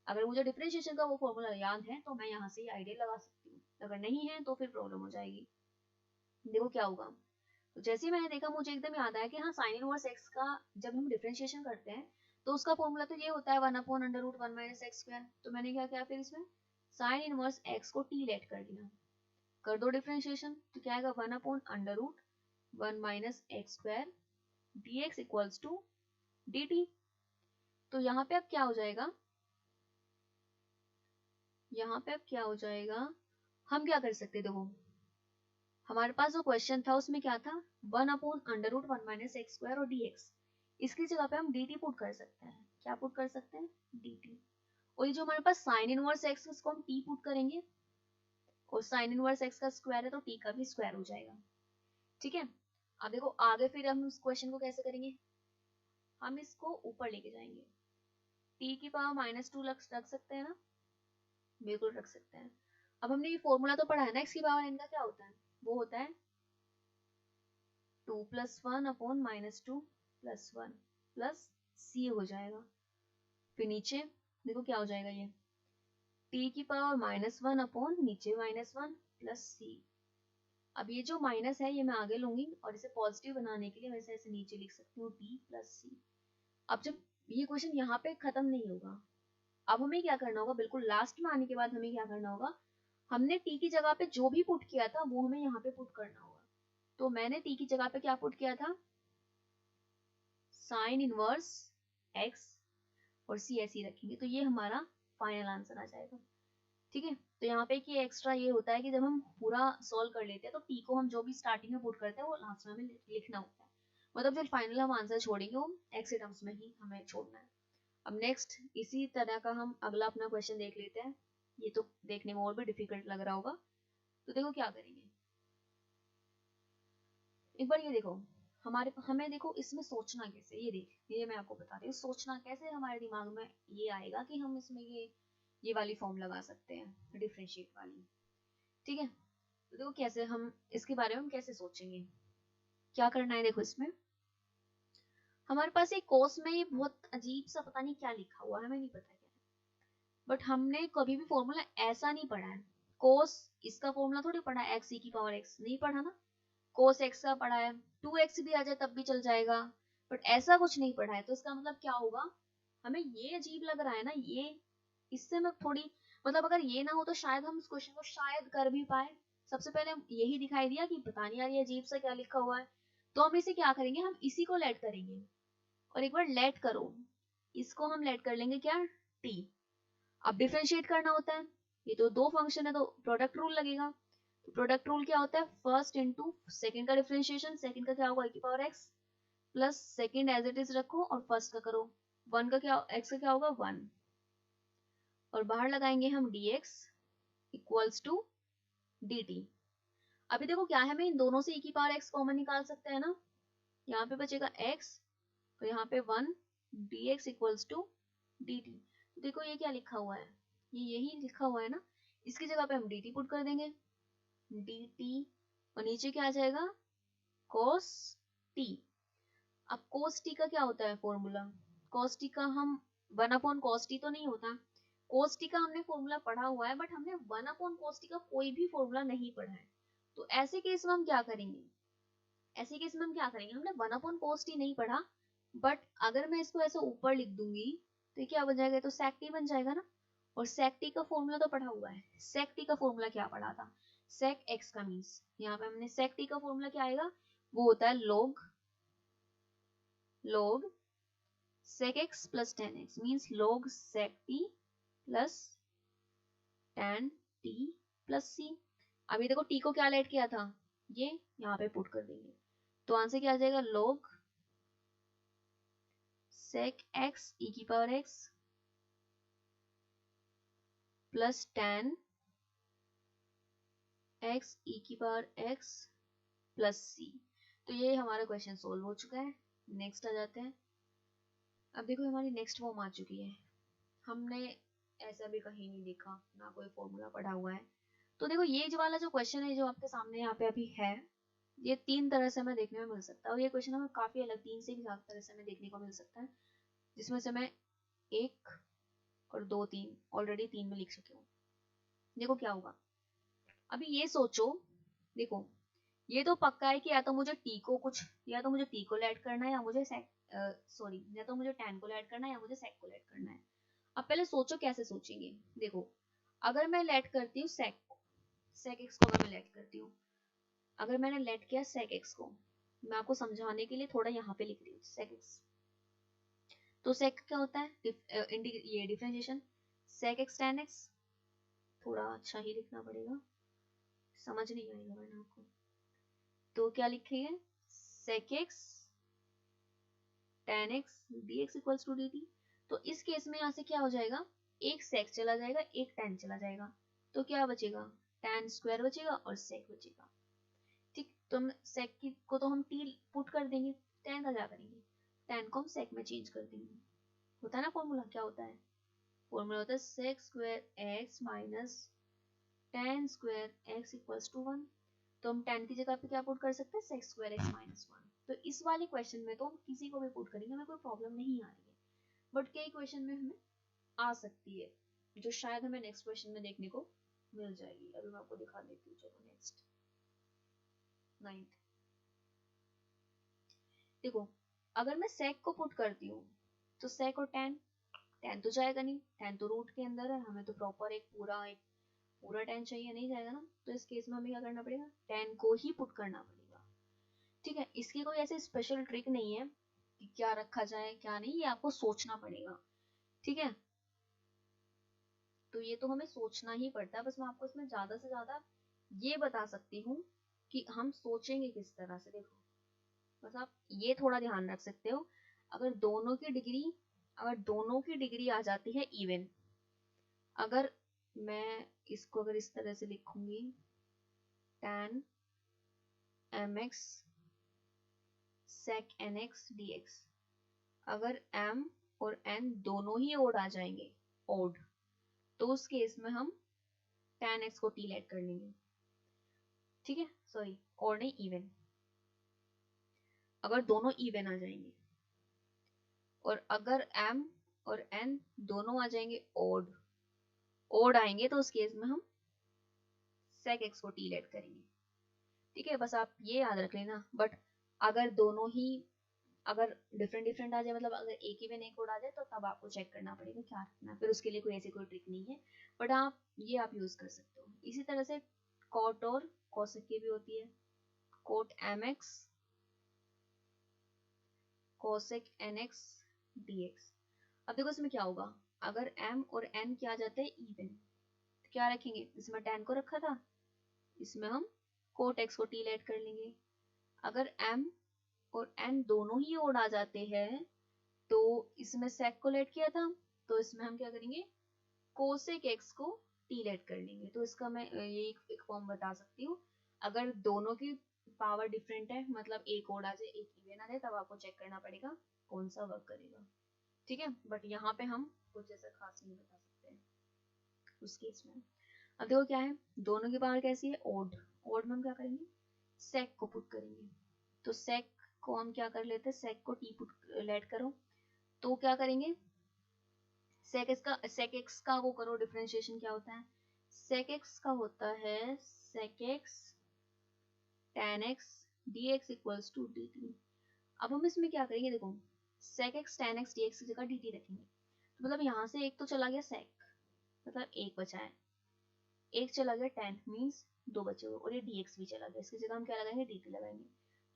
अगर मुझे डिफरेंशिएशन का वो फॉर्मूला याद है तो मैं यहाँ से आइडिया लगा सकती हूँ, अगर नहीं है तो फिर प्रॉब्लम हो जाएगी। देखो क्या होगा, तो जैसे ही मैंने देखा मुझे एकदम याद आया कि हाँ साइन इनवर्स x का जब हम डिफरेंशिएशन करते हैं तो उसका फॉर्मूला तो ये होता है 1 upon under root 1 minus x square. तो मैंने क्या किया, फिर इसमें साइन इनवर्स x को t लेट कर दिया, कर दो डिफरेंशिएशन, तो क्या आएगा 1 upon under root 1 minus x square dx equals to dt। तो यहाँ पे अब क्या हो जाएगा, यहाँ पे अब क्या हो जाएगा, हम क्या कर सकते हैं। देखो हमारे पास जो क्वेश्चन था उसमें क्या था 1 upon under root 1 minus x square और dx, इसकी जगह पे हम dt पुट कर सकते हैं। क्या पुट कर सकते हैं, dt। और ये जो हमारे पास साइन इनवर्स x इसको हम t पुट करेंगे, और साइन इनवर्स x का स्क्वायर है तो t का भी स्क्वायर हो जाएगा। ठीक है, अब देखो आगे फिर हम इस क्वेश्चन को कैसे करेंगे, हम इसको ऊपर लेके जाएंगे, t की पावर -2 रख सकते हैं ना, बिल्कुल रख सकते हैं। अब हमने ये फॉर्मूला तो पढ़ा है ना, x की पावर n का क्या होता है, वो होता है 2 plus 1 upon -2 plus 1 plus c हो जाएगा। फिर नीचे देखो क्या हो जाएगा, ये t की पावर -1 अपॉन नीचे -1 प्लस c। अब ये जो माइनस है ये मैं आगे लूंगी और इसे पॉजिटिव बनाने के लिए मैं इसे ऐसे नीचे लिख सकती हूँ t प्लस c। अब जब ये क्वेश्चन यहाँ पे खत्म नहीं होगा, अब हमें क्या करना होगा, बिल्कुल लास्ट में आने के बाद हमें क्या करना होगा, हमने t की जगह पे जो भी पुट किया था वो हमें यहाँ पे पुट करना होगा। तो मैंने t की जगह पे क्या पुट किया था, साइन इनवर्स x और c ऐसे ही रखेंगे, तो ये हमारा फाइनल आंसर आ जाएगा। ठीक है, तो यहाँ पे कि एक्स्ट्रा ये होता है कि जब हम पूरा सॉल्व कर लेते हैं तो t को हम जो भी स्टार्टिंग में पुट करते हैं वो लास्ट में हमें लिखना होता है, मतलब जो फाइनल हम आंसर छोड़ेंगे वो x के टर्म्स में ही हमें छोड़ना है। अब नेक्स्ट इसी तरह का हम अगला अपना क्वेश्चन देख लेते हैं। ये तो देखने में और भी डिफिकल्ट लग रहा होगा, तो देखो क्या करेंगे, एक बार ये देखो हमें देखो इसमें सोचना कैसे, ये मैं आपको बता रही हूँ, सोचना कैसे हमारे दिमाग में ये आएगा कि हम इसमें ये वाली फॉर्म लगा सकते हैं डिफरेंशिएट वाली। ठीक है, तो देखो कैसे हम इसके बारे में हम कैसे सोचेंगे, क्या करना है। देखो इसमें हमारे पास एक कोर्स में ये बहुत अजीब सा पता नहीं क्या लिखा हुआ है, हमें नहीं पता क्या है, बट हमने कभी भी फॉर्मूला ऐसा नहीं पढ़ा है। कोस इसका फॉर्मूला थोड़ी पढ़ा है, एक्स ई की पावर एक्स नहीं पढ़ा ना, कोस एक्स का पढ़ा है, 2x भी आ जाए तब भी चल जाएगा, बट ऐसा कुछ नहीं पढ़ा है। तो इसका मतलब क्या होगा, हमें ये अजीब लग रहा है ना, ये इससे मैं थोड़ी मतलब अगर ये ना हो तो शायद हम इस क्वेश्चन को शायद कर भी पाए। सबसे पहले यही दिखाई दिया कि पता नहीं यार ये अजीब सा क्या लिखा हुआ है, तो हम इसे क्या करेंगे, हम इसी को लेट करेंगे। और एक बार लेट करो, इसको हम लेट कर लेंगे क्या, t। अब डिफरेंशिएट करना होता है, ये तो दो फंक्शन है तो प्रोडक्ट रूल लगेगा। तो प्रोडक्ट रूल क्या होता है, फर्स्ट इंटू सेकेंड का डिफरेंशिएशन, सेकेंड का क्या होगा e की power x plus second as it is रखो और फर्स्ट का करो, वन का क्या x का क्या होगा 1, और बाहर लगाएंगे हम dx इक्वल्स टू dt। अभी देखो क्या है, मैं इन दोनों से e की पावर x कॉमन निकाल सकते हैं ना, यहाँ पे बचेगा x तो यहाँ पे 1 dx इक्वल्स टू dt। तो देखो ये क्या लिखा हुआ है, ये यही लिखा हुआ है ना, इसकी जगह पे हम dt पुट कर देंगे, dt और नीचे क्या आ जाएगा cos t। अब cos t का क्या होता है फॉर्मूला, cos t का हम 1 अपॉन cos t तो नहीं होता, cos t का हमने फॉर्मूला पढ़ा हुआ है, बट हमने 1 अपॉन cos t का कोई भी फॉर्मूला नहीं पढ़ा है। तो ऐसे केस में हम क्या करेंगे, ऐसे केस में हम क्या करेंगे, हमने 1 अपॉन cos t नहीं पढ़ा, बट अगर मैं इसको ऐसे ऊपर लिख दूंगी तो ये क्या बन जाएगा, तो sec t बन जाएगा ना। और sec t का फॉर्मूला तो पढ़ा हुआ है, sec t का फॉर्मूला क्या पढ़ा था, sec x का मीन्स यहाँ पे हमने sec t का फॉर्मूला क्या आएगा, वो होता है log sec x plus tan x means log sec t plus tan t plus c। अभी देखो t को क्या लेट किया था, ये यहाँ पे पुट कर देंगे, तो आंसर क्या आ जाएगा, log sec x e की power x plus tan x e की पावर x प्लस c। तो ये हमारा क्वेश्चन सोल्व हो चुका है। नेक्स्ट आ जाते हैं। अब देखो हमारी नेक्स्ट फॉर्म आ चुकी है, हमने ऐसा भी कहीं नहीं देखा, ना कोई फॉर्मूला पढ़ा हुआ है। तो देखो ये जो वाला जो क्वेश्चन है जो आपके सामने यहाँ पे अभी है, ये तीन तरह से हमें देखने में मिल सकता है, और ये क्वेश्चन हमें काफी अलग, तीन से भी ज्यादा तरह से हमें देखने को मिल सकता है, जिसमें से मैं एक और दो तीन ऑलरेडी तीन में लिख चुकी हूँ। देखो क्या होगा, अभी ये सोचो, देखो ये तो पक्का है कि या तो मुझे टी को कुछ, या तो मुझे टी को लेट करना है, या मुझे सॉरी या तो मुझे टैन को लेट करना है, या मुझे सेक को लेट करना है। अब पहले सोचो कैसे सोचेंगे। देखो अगर मैं लेट करती हूँ सेक को, सेक एक्स को अगर मैं लेट करती हूँ, अगर मैंने लेट किया सेक एक्स को, मैं आपको समझाने के लिए थोड़ा यहाँ पे लिख रही हूँ सेक एक्स। तो सेक क्या होता है, ये differentiation, sec X tan X, थोड़ा अच्छा ही लिखना पड़ेगा, समझ नहीं आएगा वरना आपको। तो क्या लिखेंगे, sec x tan x dx equals to dt। तो इस केस में यहाँ से क्या हो जाएगा, एक sec चला जाएगा, एक tan चला जाएगा, तो क्या बचेगा, tan स्क्वायर बचेगा और sec बचेगा। ठीक, तो हम sec को तो हम t पुट कर देंगे, tan का क्या करेंगे, tan को हम sec में चेंज कर देंगे। होता है ना फॉर्मूला, क्या होता है, फॉर्मूला होता है sec square x minus tan square x equals to 1। तो हम tan की जगह पे क्या पुट कर सकते हैं, sec स्क्वायर x माइनस 1। तो इस वाले क्वेश्चन में तो हम किसी को भी पुट करेंगे, हमें कोई प्रॉब्लम नहीं आ रही है, बट कई क्वेश्चन में हमें आ सकती है, जो शायद हमें नेक्स्ट क्वेश्चन में देखने को मिल जाएगी। अभी मैं आपको दिखा देती हूँ, चलो नेक्स्ट 9th। देखो अगर मैं sec को पुट करती हूँ तो sec और tan तो जाएगा नहीं, tan तो रूट के अंदर है, हमें तो प्रॉपर एक पूरा tan चाहिए, नहीं जाएगा ना। तो इस केस में हमें क्या करना पड़ेगा, tan को ही पुट करना पड़ेगा। ठीक है, इसकी कोई ऐसे स्पेशल ट्रिक नहीं है कि क्या रखा जाए क्या नहीं, ये आपको सोचना पड़ेगा। ठीक है, तो ये तो हमें सोचना ही पड़ता है, बस मैं आपको इसमें ज्यादा से ज्यादा ये बता सकती हूँ कि हम सोचेंगे किस तरह से। देखो बस आप ये थोड़ा ध्यान रख सकते हो, अगर दोनों की डिग्री आ जाती है इवन, अगर मैं इसको अगर इस तरह से लिखूंगी tan mx sec nx dx, अगर m और n दोनों ही ओड आ जाएंगे, ओड, तो उस केस में हम tan x को t लेट कर लेंगे। ठीक है, सॉरी ओड नहीं, इवन, अगर दोनों इवन आ जाएंगे, और अगर m और n दोनों आ जाएंगे ओड आएंगे, तो उस केस में हम sec x को t लेट करेंगे। ठीक है, बस आप ये याद रख लेना। बट अगर दोनों ही अगर डिफरेंट डिफरेंट आ जाए, मतलब अगर एक ही में नहीं कोड आ जाए, तो तब आपको चेक करना पड़ेगा क्या रखना। फिर उसके लिए कोई ऐसी कोई ट्रिक नहीं है, बट आप ये आप यूज कर सकते हो। इसी तरह से कॉट और कोसेक की भी होती है। Cot mx cosec nx dx। अब देखो इसमें क्या होगा, अगर m और n क्या आ जाते हैं इवन, तो क्या रखेंगे, इसमें tan को रखा था, इसमें हम कोट x को t ऐड कर लेंगे। अगर m और n दोनों ही ओड आ जाते हैं, तो इसमें sec को लेट किया था, तो इसमें हम क्या करेंगे, कोसेक x को t लेट कर लेंगे। तो इसका मैं ये एक फॉर्म बता सकती हूँ। अगर दोनों की पावर डिफरेंट है, मतलब एक ओड आ जाए एक इवन आ जाए, तब आपको चेक करना पड़ेगा कौन सा वर्क करेगा। ठीक है, बट यहाँ पे हम कुछ ऐसा खास नहीं बता सकते हैं उस केस में। अब देखो क्या है, दोनों की पावर कैसी है, ओड। ओड में हम क्या करेंगे, सेक को पुट करेंगे। तो सेक को हम क्या कर लेते हैं, सेक को टी पुट लेट करो, तो क्या करेंगे, सेक एक्स का वो करो, डिफरेंशिएशन क्या होता है, सेक एक्स का होता है sec X tan x dx equals to dt। अब हम इसमें क्या करेंगे, देखो sec x tan x dx की जगह dt रखेंगे, तो मतलब यहाँ से एक तो चला गया sec, मतलब एक बचा है, एक चला गया tan मीन्स दो बचे हुए, और ये dx भी चला गया, इसकी जगह हम क्या लगाएंगे, dt लगाएंगे।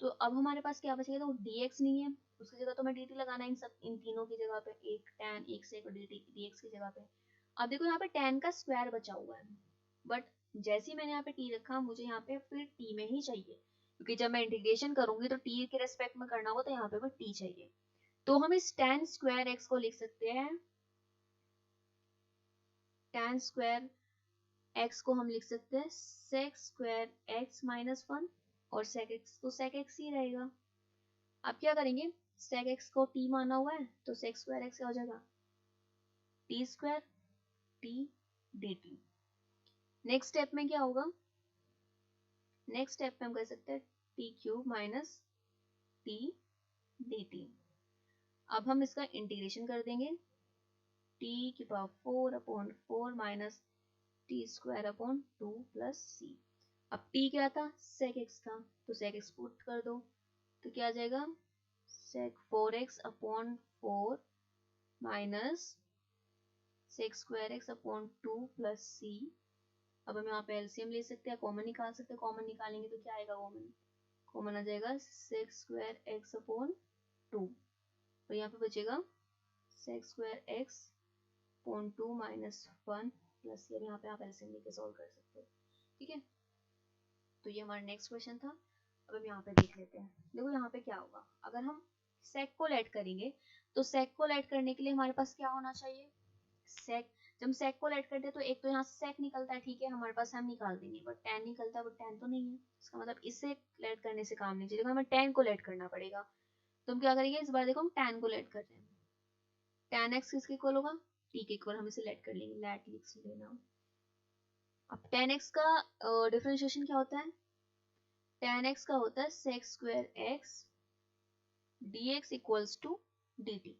तो अब हमारे पास क्या बचेगा, तो dx नहीं है, उसकी जगह तो मैं dt लगाना है, इन तीनों की जगह पे, एक tan एक sec और dt dx की जगह पे। अब देखो यहाँ पे tan का स्क्वायर बचा हुआ है, बट जैसे ही मैंने यहाँ पे t रखा, मुझे यहाँ पे फिर t में ही चाहिए, क्योंकि जब मैं इंटीग्रेशन करूंगी तो t के रेस्पेक्ट में करना होगा, तो यहाँ पे भी t चाहिए। तो हम इस tan स्क्वायर x को लिख सकते हैं, tan स्क्वायर x को हम लिख सकते हैं sec स्क्वायर x माइनस 1, और sec x तो sec x ही रहेगा। अब क्या करेंगे, sec x को t माना हुआ है, तो sec स्क्वायर x क्या हो जाएगा, t square t dt। Next step में क्या होगा, नेक्स्ट स्टेप में हम कर सकते हैं t cube minus t dt। अब हम इसका इंटीग्रेशन कर देंगे, t की power 4 upon 4 minus T square upon 2 plus C. अब t क्या था, sec x था, तो sec x पुट कर दो, तो क्या आ जाएगा, sec 4x upon 4 minus sec square x upon 2 plus C. अब हम यहाँ पे एलसीएम ले सकते हैं, कॉमन निकाल सकते हैं, कॉमन निकालेंगे तो क्या आएगा, कॉमन कॉमन आ जाएगा sec स्क्वायर x अपॉन 2, और यहाँ पे बचेगा sec square x upon 2 minus 1 plus, यहाँ पे आप एलसीएम लेके सॉल्व कर सकते हो। ठीक है, तो ये हमारा नेक्स्ट क्वेश्चन था। अब हम यहाँ पे देख लेते हैं, देखो यहाँ पे क्या होगा, अगर हम sec को लेट करेंगे, तो sec को लेट करने के लिए हमारे पास क्या होना चाहिए, sec, जब हम sec को लेट करते हैं तो एक तो यहाँ से sec निकलता है, ठीक है हमारे पास, हम निकाल देंगे, बट tan निकलता है, बट tan तो नहीं है, इसका मतलब इससे लेट करने से काम नहीं चलेगा, हमें tan को लेट करना पड़ेगा। तो हम क्या करेंगे, इस बार देखो हम tan को लेट कर रहे हैं, tan x किसके इक्वल होगा, t के इक्वल, हम इसे लेट कर लेंगे, लेट लिख लेना। अब tan x का डिफरेंशिएशन क्या होता है, tan x का होता है sec square x dx equals to dt।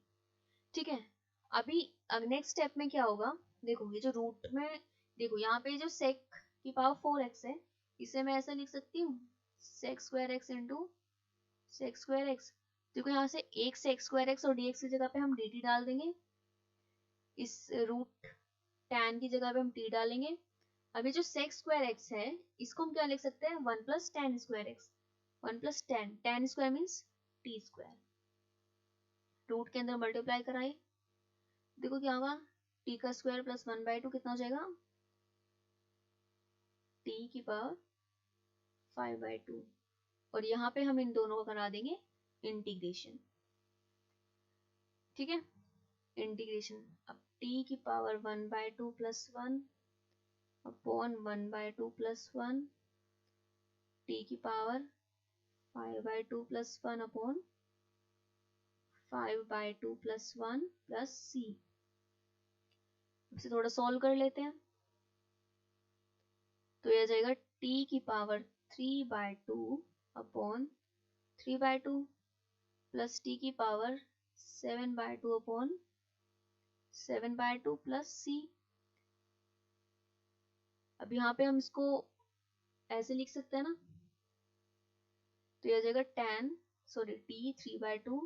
ठीक है, अभी नेक्स्ट स्टेप में क्या होगा, देखो ये जो रूट में, देखो यहाँ पे जो sec की पावर 4x है, इसे मैं ऐसा लिख सकती हूँ sec square x into sec square x। देखो यहाँ से एक sec स्क्वायर x और dx की जगह पे हम dt डाल देंगे, इस रूट tan की जगह पे हम t डालेंगे। अभी जो sec स्क्वायर x है, इसको हम क्या लिख सकते हैं, 1 plus tan square x, 1 plus tan square means t square, root के अंदर मल्टीप्लाई कराए, देखो क्या होगा, t का स्क्वायर प्लस 1/2 कितना हो जाएगा, t की पावर 5/2, और यहाँ पे हम इन दोनों को करा देंगे इंटीग्रेशन। ठीक है, इंटीग्रेशन, अब t की power 1/2 plus 1 upon 1/2 plus 1, t की power 5/2 plus 1 upon 5/2 plus 1 plus c। इसे थोड़ा सॉल्व कर लेते हैं, तो यह जाएगा t की पावर 3/2 अपॉन 3/2 प्लस t की पावर 7/2 अपॉन 7/2 प्लस c। अब यहाँ पे हम इसको ऐसे लिख सकते हैं ना, तो ये आ जाएगा t 3/2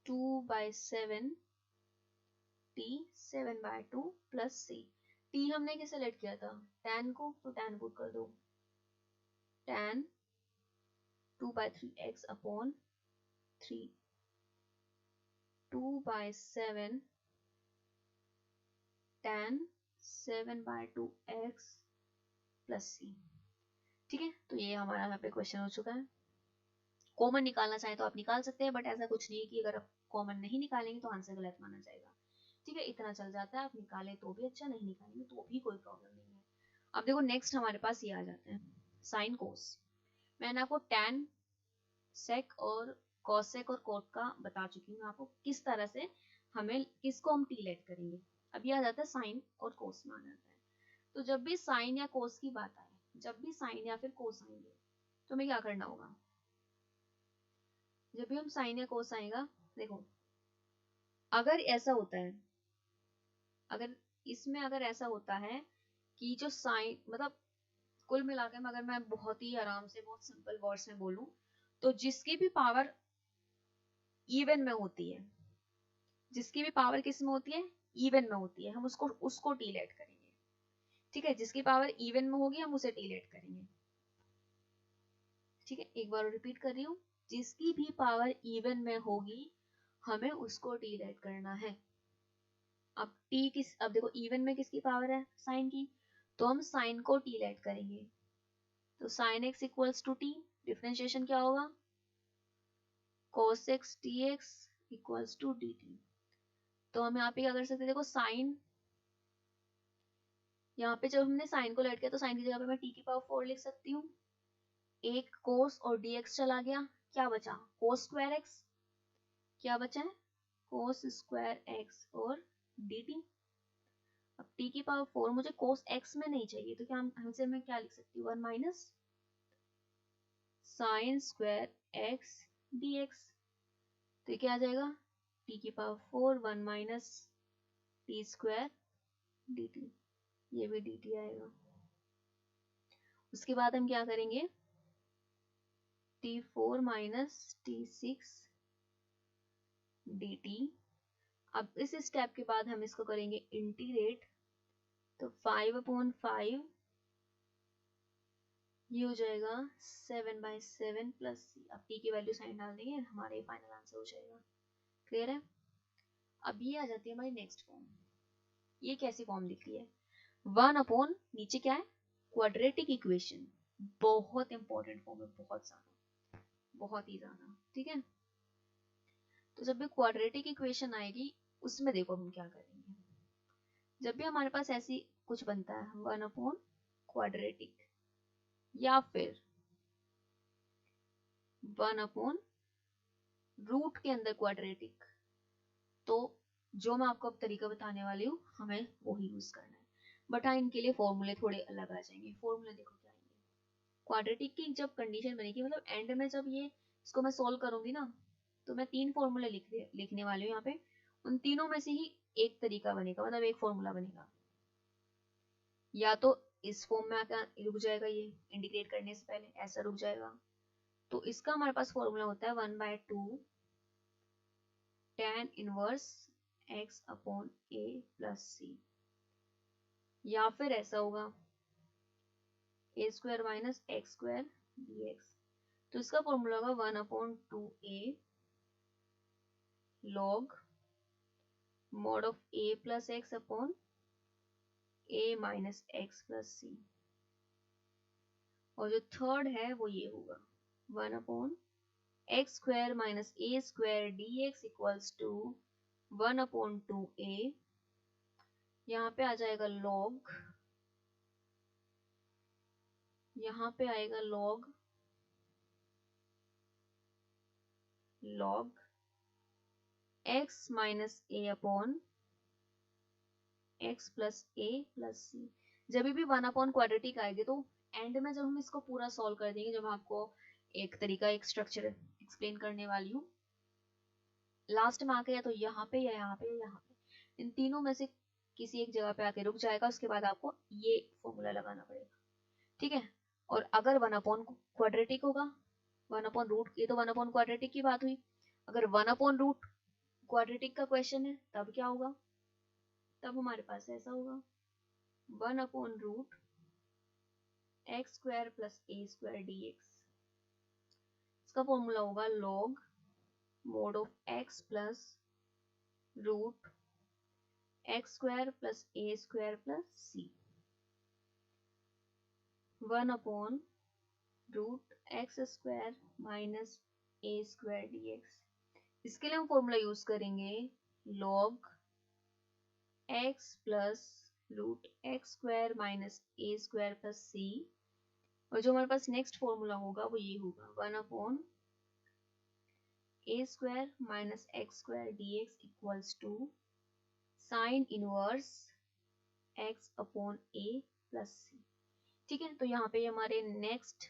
2/7 t 7/2 plus c। t हमने किसे लेट किया था, tan को, तो tan पुट कर दो, tan 2/3 x upon 3 2/7 tan 7/2 x plus c। ठीक है, तो ये हमारा यहाँ पे क्वेश्चन हो चुका है। कॉमन निकालना चाहे तो आप निकाल सकते हैं, बट ऐसा कुछ नहीं है कि अगर आप कॉमन नहीं निकालेंगे तो आंसर गलत माना जाएगा। ठीक है, इतना चल जाता है, आप निकाले तो भी अच्छा, नहीं निकालेंगे तो भी कोई प्रॉब्लम नहीं है। अब देखो नेक्स्ट हमारे पास ये आ जाते हैं साइन कोस। मैंने आपको टैन सेक और कॉसेक और कोट का बता चुकी हूँ आपको किस तरह से हमें किसको हम टीलेट करेंगे। अब ये आ जाता है साइन और कोस में आ जाता है। तो जब भी साइन या कोस की बात आए, जब भी साइन या फिर कोस आएंगे तो हमें क्या करना होगा। जब भी हम साइन या कोस आएगा, देखो अगर ऐसा होता है, अगर इसमें अगर ऐसा होता है कि जो साइन मतलब कुल मिलाकर में अगर मैं बहुत ही आराम से बहुत सिंपल वर्ड्स में बोलूं तो जिसकी भी पावर इवन में होती है, जिसकी भी पावर किस में होती है, इवन में होती है, हम उसको टीलेट करेंगे। ठीक है, जिसकी पावर इवन में होगी हम उसे टीलेट करेंगे। ठीक है, एक बार रिपीट कर रही हूँ, जिसकी भी पावर इवन में होगी हमें उसको टीलेट करना है। अब देखो इवन में किसकी पावर है, साइन की, तो हम साइन को टीलेट करेंगे। तो sine x equals to t, differentiation क्या होगा, cos x dx equals to dt। तो हम यहाँ पे क्या कर सकते हैं, देखो साइन, यहाँ पे जब हमने साइन को लेट किया तो साइन की जगह पे मैं t की पावर 4 लिख सकती हूँ। एक cos और dx चला गया, क्या बचा, cos स्क्वायर x, क्या बचा है, cos स्क्वायर x और dt। अब t की पावर 4 मुझे cos x में नहीं चाहिए, तो क्या हमसे मैं क्या लिख सकती हूँ, 1 minus sine square x dx। तो ये क्या आ जाएगा, t की power 4 1 minus T square dt, ये भी dt आएगा। उसके बाद हम क्या करेंगे, t4 माइनस t6 dt। अब इस स्टेप के बाद हम इसको करेंगे इंटीग्रेट, तो 5/5 ये हो जाएगा 7/7 प्लस c। अब t की वैल्यू साइन डाल देंगे, हमारे फाइनल आंसर हो जाएगा। क्लियर है। अब ये आ जाती है हमारी नेक्स्ट फॉर्म। ये कैसी फॉर्म दिखती है, 1 अपॉन नीचे क्या है, क्वाड्रेटिक इक्वेशन। बहुत इंपॉर्टेंट फॉर्म है, बहुत ज्यादा, बहुत ही ज्यादा। ठीक है, तो जब भी क्वाड्रेटिक इक्वेशन आएगी उसमें देखो हम क्या करेंगे। जब भी हमारे पास ऐसी कुछ बनता है 1 अपॉन क्वाड्रेटिक या फिर 1 अपॉन रूट के अंदर क्वाड्रेटिक, तो जो मैं आपको अब तरीका बताने वाली हूँ हमें वही यूज करना है। बट हाँ, इनके लिए फॉर्मूले थोड़े अलग आ जाएंगे। फॉर्मूले देखो क्या आएंगे, क्वाड्रेटिक की जब कंडीशन बनेगी, मतलब एंड में जब ये इसको मैं सोल्व करूंगी ना, तो मैं 3 फॉर्मूले लिखने वाली हूँ यहाँ पे। उन तीनों में से ही एक तरीका बनेगा, मतलब एक फॉर्मूला बनेगा। या तो इस फॉर्म में आकर रुक जाएगा, ये इंटीग्रेट करने से पहले ऐसा रुक जाएगा, तो इसका हमारे पास फॉर्मूला होता है 1/2 tan inverse x upon a plus c। या फिर ऐसा होगा a square minus x square dx। तो इसका फॉर्मूला होगा 1/2a log mod of a plus x upon a minus x plus c। और जो थर्ड है वो ये होगा 1/x square minus a square dx equals to 1/2a। यहाँ पे आ जाएगा log, यहाँ पे आएगा log x minus a upon x plus a plus c। जब भी 1 अपॉन क्वाड्रेटिक आएगी तो एंड में जब हम इसको पूरा सॉल्व कर देंगे, जब आपको एक तरीका एक स्ट्रक्चर एक्सप्लेन करने वाली हूँ, लास्ट में आके या तो यहाँ पे या यहाँ पे या यहाँ पे, इन तीनों में से किसी एक जगह पे आके रुक जाएगा। उसके बाद आपको ये फॉर्मूला लगाना पड़ेगा। ठीक है, और अगर 1 अपॉन क्वाड्रेटिक होगा, 1 अपॉन रूट, ये तो 1 अपॉन क्वाड्रेटिक की बात हुई, अगर 1 अपॉन रूट क्वाड्रेटिक का क्वेश्चन है तब क्या होगा, तब हमारे पास ऐसा होगा 1 upon root X square plus A square D X. इसका फॉर्मूला होगा log mod of X plus root X square plus A square plus C, 1 upon root X square minus A square D X. इसके लिए हम formula use करेंगे log X plus root X square minus A square plus C, और जो हमारे पास next formula होगा वो ये होगा 1 upon A square minus x square D X equals to sine inverse X upon A plus C. ठीक है, तो यहाँ पे हमारे नेक्स्ट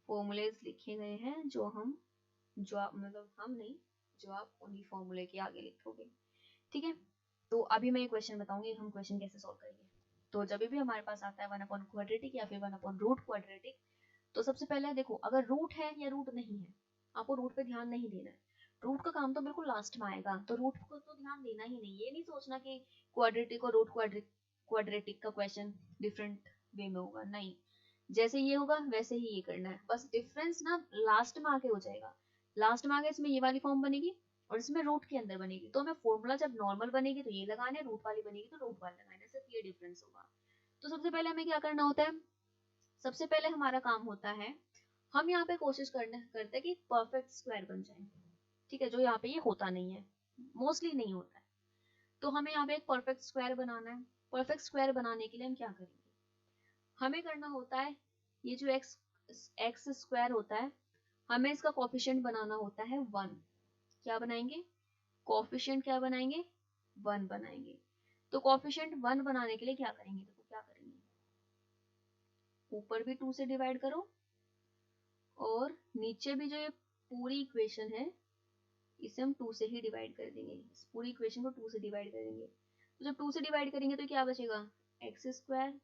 फॉर्मूलेज लिखे गए हैं जो हम, जो आप मतलब हम नहीं, जो आप उन्हीं फॉर्मूले के आगे लिखोगे। ठीक है, तो अभी मैं ये क्वेश्चन बताऊंगी हम क्वेश्चन कैसे सॉल्व करेंगे। तो जब भी हमारे पास आता है 1 अपॉन क्वाड्रेटिक या फिर 1 अपॉन रूट क्वाड्रेटिक, तो सबसे पहले देखो अगर रूट है या रूट नहीं है, आपको रूट पे ध्यान नहीं देना है, रूट का काम तो बिल्कुल लास्ट में आएगा, तो रूट को तो ध्यान देना ही नहीं। ये नहीं सोचना कि क्वाड्रेटिक और रूट क्वाड्रेटिक का क्वेश्चन डिफरेंट वे में होगा, नहीं, जैसे ये होगा वैसे ही ये करना है, बस डिफरेंस ना लास्ट में आके हो जाएगा। लास्ट में आके इसमें ये वाली फॉर्म बनेगी और इसमें रूट के अंदर बनेगी, तो हमें फॉर्मूला जब नॉर्मल बनेगी तो ये लगाना है, रूट वाली बनेगी तो रूट वाली लगाना है, सिर्फ ये डिफरेंस होगा। तो सबसे पहले हमें क्या करना होता है, सबसे पहले हमारा काम होता है, हम यहाँ पे कोशिश करते हैं कि परफेक्ट स्क्वायर बन जाए। ठीक है, जो यहाँ पे ये होता नहीं है, मोस्टली नहीं होता है, तो हमें यहाँ पे एक परफेक्ट स्क्वायर बनाना है। परफेक्ट स्क्वायर बनाने के लिए हम क्या करेंगे, हमें करना होता है ये जो एक्स स्क्वायर होता है, हमें इसका कोफिशिएंट बनाना होता है 1। क्या बनाएंगे, कोफिशिएंट क्या बनाएंगे, 1 बनाएंगे। तो कोफिशिएंट 1 बनाने के लिए क्या करेंगे, देखो क्या करेंगे, ऊपर भी 2 से डिवाइड करो और नीचे भी जो ये पूरी इक्वेशन है इसे हम 2 से ही डिवाइड कर देंगे, इस पूरी इक्वेशन को 2 से डिवाइड करेंगे। तो जब 2 से डिवाइड करेंगे तो क्या बचेगा, x square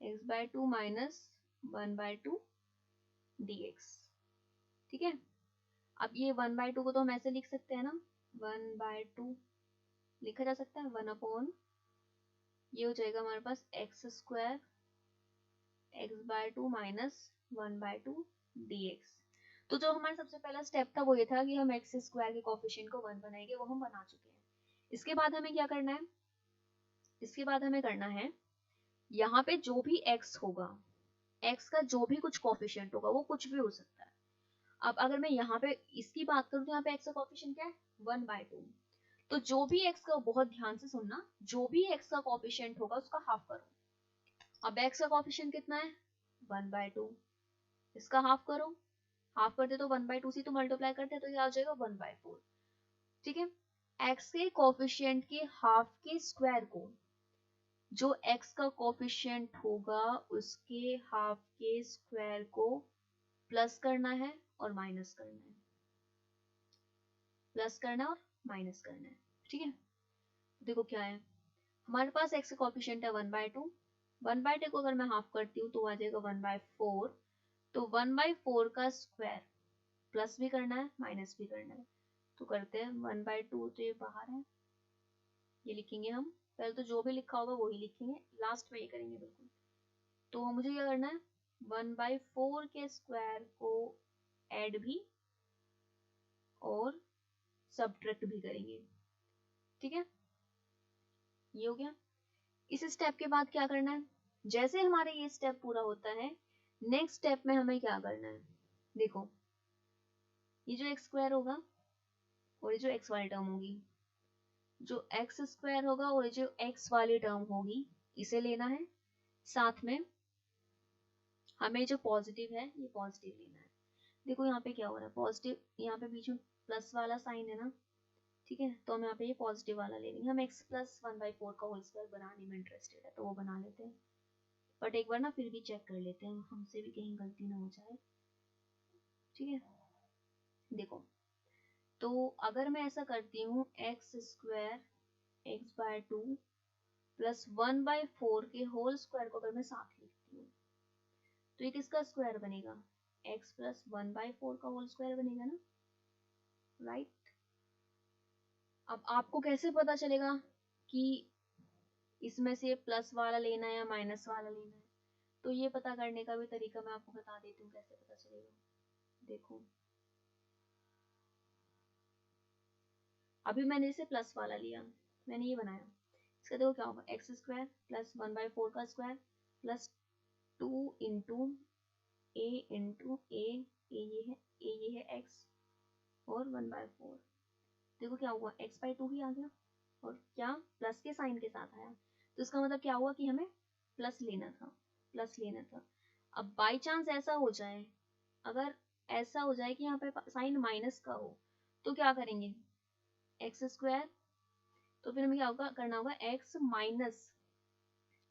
x by 2 minus 1 by 2 dx। ठीक है, अब ये 1 बाय 2 को तो हम ऐसे लिख सकते हैं ना, 1 बाय 2 लिखा जा सकता है, 1 अपॉन ये हो जाएगा हमारे पास X square x by 2 minus 1 by 2 dx। तो जो हमारा सबसे पहला स्टेप था वो ये था कि हम एक्स स्क्वायर के कोफिशिएंट को 1 बनाएंगे, वो हम बना चुके हैं। इसके बाद हमें क्या करना है, इसके बाद हमें करना है यहाँ पे जो भी x होगा, x का जो भी कुछ कोफिशिएंट होगा वो कुछ भी हो सकता है। अब अगर मैं यहाँ पे इसकी बात करूँ तो यहाँ पे x का कोफिशिएंट क्या है, 1 बाय 2। तो जो भी x का, बहुत ध्यान से सुनना, जो भी x का कोफिशिएंट होगा उसका हाफ करो। अब x का कोफिशिएंट कितना है, 1 बाय 2, इसका हाफ करो, हाफ करते तो 1 बाय 2 से तो मल्टीप्लाई करते तो ये आ जाएगा 1 बाय 4। ठीक है, x के कोफिशिएंट के हाफ के स्क्वायर को, जो x का कोफिशिएंट होगा उसके हाफ के स्क्वायर को प्लस करना है और माइनस करना है, प्लस करना और माइनस करना है। ठीक है, देखो क्या है, हमारे पास x का कोफिशिएंट है 1 बाय 2, 1 बाय 2 को अगर मैं हाफ करती हूँ तो आ जाएगा 1 बाय 4। तो 1 बाय 4 का स्क्वायर प्लस भी करना है माइनस भी करना है, तो करते हैं 1 बाय 2, तो ये बाहर है, ये लिखेंगे हम, पहले तो जो भी लिखा होगा वही लिखेंगे, लास्ट में ये करेंगे बिल्कुल। तो मुझे क्या करना है, 1 बाय 4 के स्क्वायर को ऐड भी और सब्ट्रैक्ट भी करेंगे। ठीक है, ये हो गया। इस स्टेप के बाद क्या करना है, जैसे हमारे ये स्टेप पूरा होता है, नेक्स्ट स्टेप में हमें क्या करना है, देखो ये जो एक्स स्क्वायर होगा और ये जो एक्स वाली टर्म होगी, जो एक्स स्क्वायर होगा और ये जो एक्स वाली टर्म होगी, इसे लेना है, साथ में हमें जो पॉजिटिव है ये पॉजिटिव लेना है। देखो यहाँ पे क्या हो रहा है, पॉजिटिव, यहाँ पे बीच में प्लस वाला साइन है ना, ठीक है, तो हम यहाँ पे ये पॉजिटिव वाला ले लेंगे। हम x प्लस 1 बाई 4 का होल स्क्वायर बनाने में इंटरेस्टेड है तो वो बना लेते हैं, बट एक बार ना फिर भी चेक कर लेते हैं, हमसे भी कहीं गलती ना हो जाए। ठीक है, देखो तो अगर मैं ऐसा करती हूँ x square x by 2 plus 1 by 4 के होल स्क्वायर को अगर मैं साथ लिखती हूँ तो ये किसका स्क्वायर बनेगा, x प्लस 1/4 का होल स्क्वायर बनेगा ना, राइट। अब आपको कैसे पता चलेगा कि इसमें से प्लस वाला लेना है या माइनस वाला लेना है, तो ये पता करने का भी तरीका मैं आपको बता देती हूँ कैसे पता चलेगा। देखो अभी मैंने इसे प्लस वाला लिया, मैंने ये बनाया, इसका देखो क्या होगा, एक्स स्क्वायर प्लस 1/4 का स्क्वायर प्लस 2 इंटू ए इंटू ए ये है एक्स और 1/4। देखो क्या हुआ, x/2 ही आ गया और क्या प्लस के साइन के साथ आया, तो इसका मतलब क्या हुआ कि हमें प्लस लेना था, प्लस लेना था। अब बाई चांस ऐसा हो जाए, अगर ऐसा हो जाए कि यहाँ पे साइन माइनस का हो, तो क्या करेंगे, एक्स स्क्वायर, तो फिर हमें क्या होगा, करना होगा x माइनस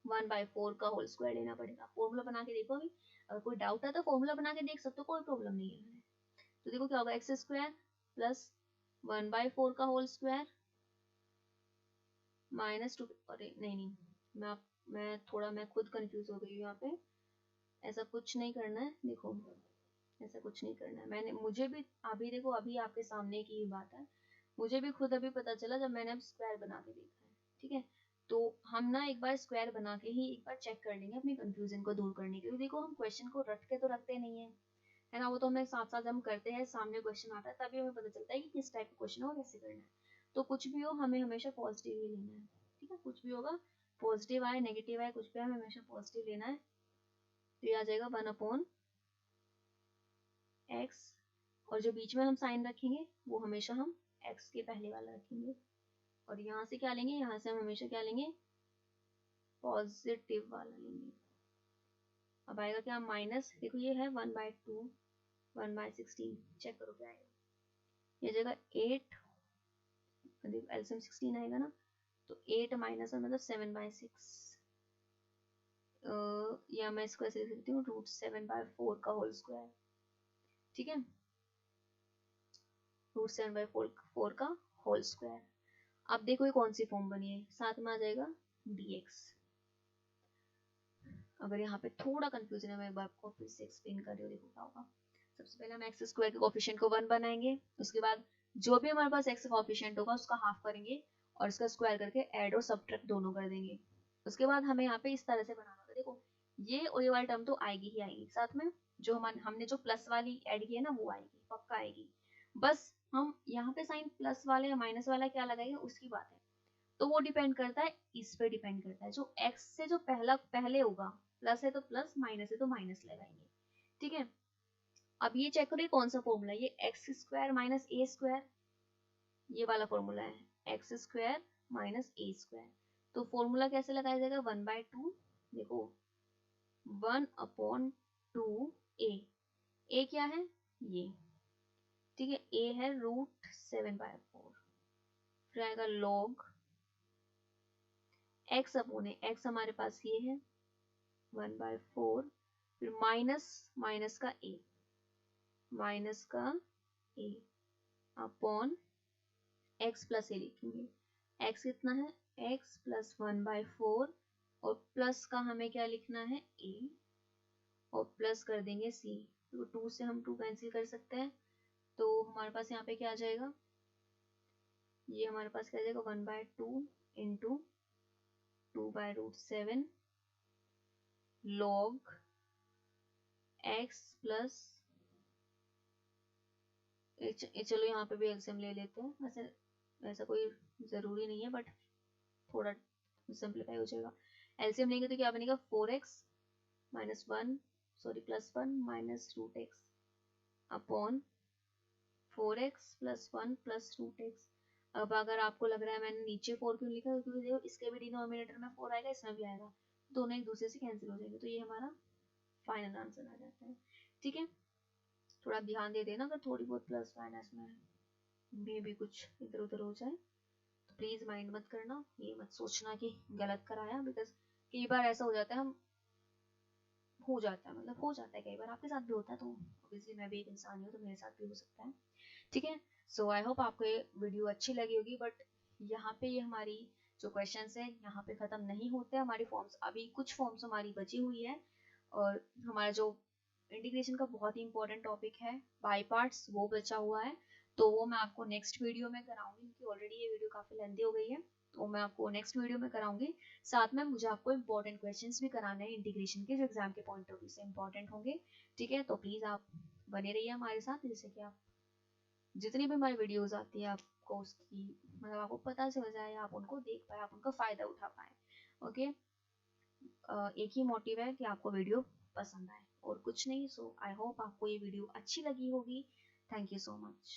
1/4 का होल स्क्वायर लेना पड़ेगा। फॉर्मूला बना के देखो, अभी अगर कोई डाउट है तो फॉर्मूला बना के देख सकते हो, कोई प्रॉब्लम नहीं है। तो देखो क्या होगा, एक्स स्क्वायर प्लस 1/4 का होल स्क्वायर माइनस 2, अरे नहीं मैं खुद कंफ्यूज हो गई हूँ यहाँ पे, ऐसा कुछ नहीं करना है, देखो ऐसा कुछ नहीं करना है। मैंने मुझे भी अभी देखो, अभी आपके सामने की ही बात है, मुझे भी खुद अभी पता चला जब मैंने अब स्क्वायर बना के देखा है, ठीक है। तो हम ना एक बार स्क्वायर बना के ही एक बार चेक कर लेंगे अपनी कंफ्यूजन को दूर करने के लिए। देखो हम क्वेश्चन को रट के तो रखते नहीं है ना, वो तो हमें साथ साथ हम करते हैं, सामने क्वेश्चन आता है तभी हमें पता चलता है कि किस टाइप का क्वेश्चन है और कैसे करना है। तो कुछ भी हो हमें हमेशा पॉजिटिव ही लेना है, ठीक है, कुछ भी होगा पॉजिटिव आए नेगेटिव आए कुछ भी हमें हमेशा पॉजिटिव लेना है। तो ये आ जाएगा 1/x, और जो बीच में हम साइन रखेंगे वो हमेशा हम x के पहले वाला रखेंगे, और यहाँ से क्या लेंगे, यहाँ से हम हमेशा क्या लेंगे, पॉजिटिव वाला लेंगे। अब आएगा क्या, माइनस, देखो ये है 1/2 1/16, चेक करो क्या आएगा, ये जगह 8, एलसीएम 16 आएगा ना, तो 8 माइनस मतलब 7/6, या मैं इसको ऐसे लिख सकती हूँ √7/4 का होल स्क्वायर, ठीक है, √7/4 का होल स्क्वायर। अब देखो ये कौन सी फॉर्म बनी है, साथ में आ जाएगा dx। अगर यहाँ पे थोड़ा कंफ्यूजन है मैं एक बार आपको फिर से एक्सप्लेन कर रही हूँ, देखो क्या होगा। सबसे पहले हम एक्स स्क्वायर के कोफिशिएंट को 1 बनाएंगे, उसके बाद जो भी हमारे पास एक्स कोफिशिएंट होगा उसका हाफ करेंगे और उसका स्क्वायर करके ऐड और सब्ट्रैक्ट दोनों कर देंगे। उसके बाद हमें यहाँ पे इस तरह से बनाना होगा, देखो ये और ये वाली टर्म तो आएगी ही आएगी, साथ में जो हमने जो प्लस वाली ऐड की है ना वो आएगी, पक्का आएगी। बस हम यहाँ पे साइन प्लस वाले या माइनस वाला क्या लगाएंगे उसकी बात है, तो वो डिपेंड करता है, इस पे डिपेंड करता है, जो x से जो पहले होगा, प्लस है तो प्लस, माइनस है तो माइनस लगाएंगे, ठीक है। अब ये चेक करो कौन सा फॉर्मूला है, ये x square minus A square, ये वाला फॉर्मूला है, x square minus A square. तो फॉर्मूला कैसे लगाया जाएगा, 1/2, देखो 1/2 ए क्या है ये, ठीक है, ए है √7/4, फिर आएगा log x अपॉन ए, x हमारे पास ये है 1/4, फिर माइनस का a, अपॉन x प्लस ए लिखेंगे, x कितना है, x प्लस 1/4 और प्लस का हमें क्या लिखना है a, और प्लस कर देंगे c, तो 2 से हम 2 कैंसिल कर सकते हैं, तो हमारे पास यहाँ पे क्या आ जाएगा, ये हमारे पास क्या आ जाएगा 1/2 इंटू 2/√7 log x प्लस, चलो यहाँ पे भी एलसीएम ले लेते हैं, वैसे ऐसा कोई जरूरी नहीं है बट थोड़ा सिंप्लीफाई हो जाएगा। एलसीएम लेंगे तो क्या बनेगा 4x minus 1 sorry plus 1 minus √x upon 4x plus 1 plus √x। अब अगर आपको लग रहा है मैंने नीचे 4 क्यों लिखा है, क्योंकि देखो इसके भी डिनोमिनेटर में 4 आएगा, इसमें भी आएगा, दोनों एक दूसरे से कैंसिल हो जाएंगे, तो ये हमारा फाइनल आंसर आ जाता है, ठीक है। थोड़ा ध्यान दे देना अगर थोड़ी बहुत प्लस माइनस में भी कुछ इधर उधर हो जाए, तो प्लीज माइंड मत करना, ये मत सोचना कि गलत कराया, बिकॉज कई बार ऐसा हो जाता है, हम हो जाता है मतलब हो जाता है, कई बार आपके साथ भी होता है, तो ऑब्वियसली मैं भी एक इंसान हूँ तो मेरे साथ भी हो सकता है, ठीक है। सो आई होप आपको ये वीडियो अच्छी लगी होगी, बट यहाँ पे ये हमारी जो क्वेश्चंस है यहाँ पे खत्म नहीं होते, हमारी फॉर्म्स अभी कुछ फॉर्म्स हमारी बची हुई है, और हमारा जो इंटीग्रेशन का बहुत ही इंपॉर्टेंट टॉपिक है बाई पार्ट्स वो बचा हुआ है, तो वो मैं आपको नेक्स्ट वीडियो में कराऊंगी, क्योंकि ऑलरेडी ये वीडियो काफ़ी लेंथी हो गई है, तो मैं आपको नेक्स्ट वीडियो में कराऊंगी। साथ में मुझे आपको इंपॉर्टेंट क्वेश्चंस भी कराने हैं इंटीग्रेशन के, जो एग्जाम के पॉइंट ऑफ व्यू से इंपॉर्टेंट होंगे। ठीक है, तो प्लीज़ आप बने रहिए हमारे साथ, जिससे कि आप जितनी भी हमारी वीडियोस आती है आपको उसकी मतलब आपको पता चल जाए, आप उनको देख पाए, आप उनका फ़ायदा उठा पाए। ओके, एक ही मोटिव है कि आपको वीडियो पसंद आए और कुछ नहीं। सो आई होप आपको ये वीडियो अच्छी लगी होगी। Thank you so much.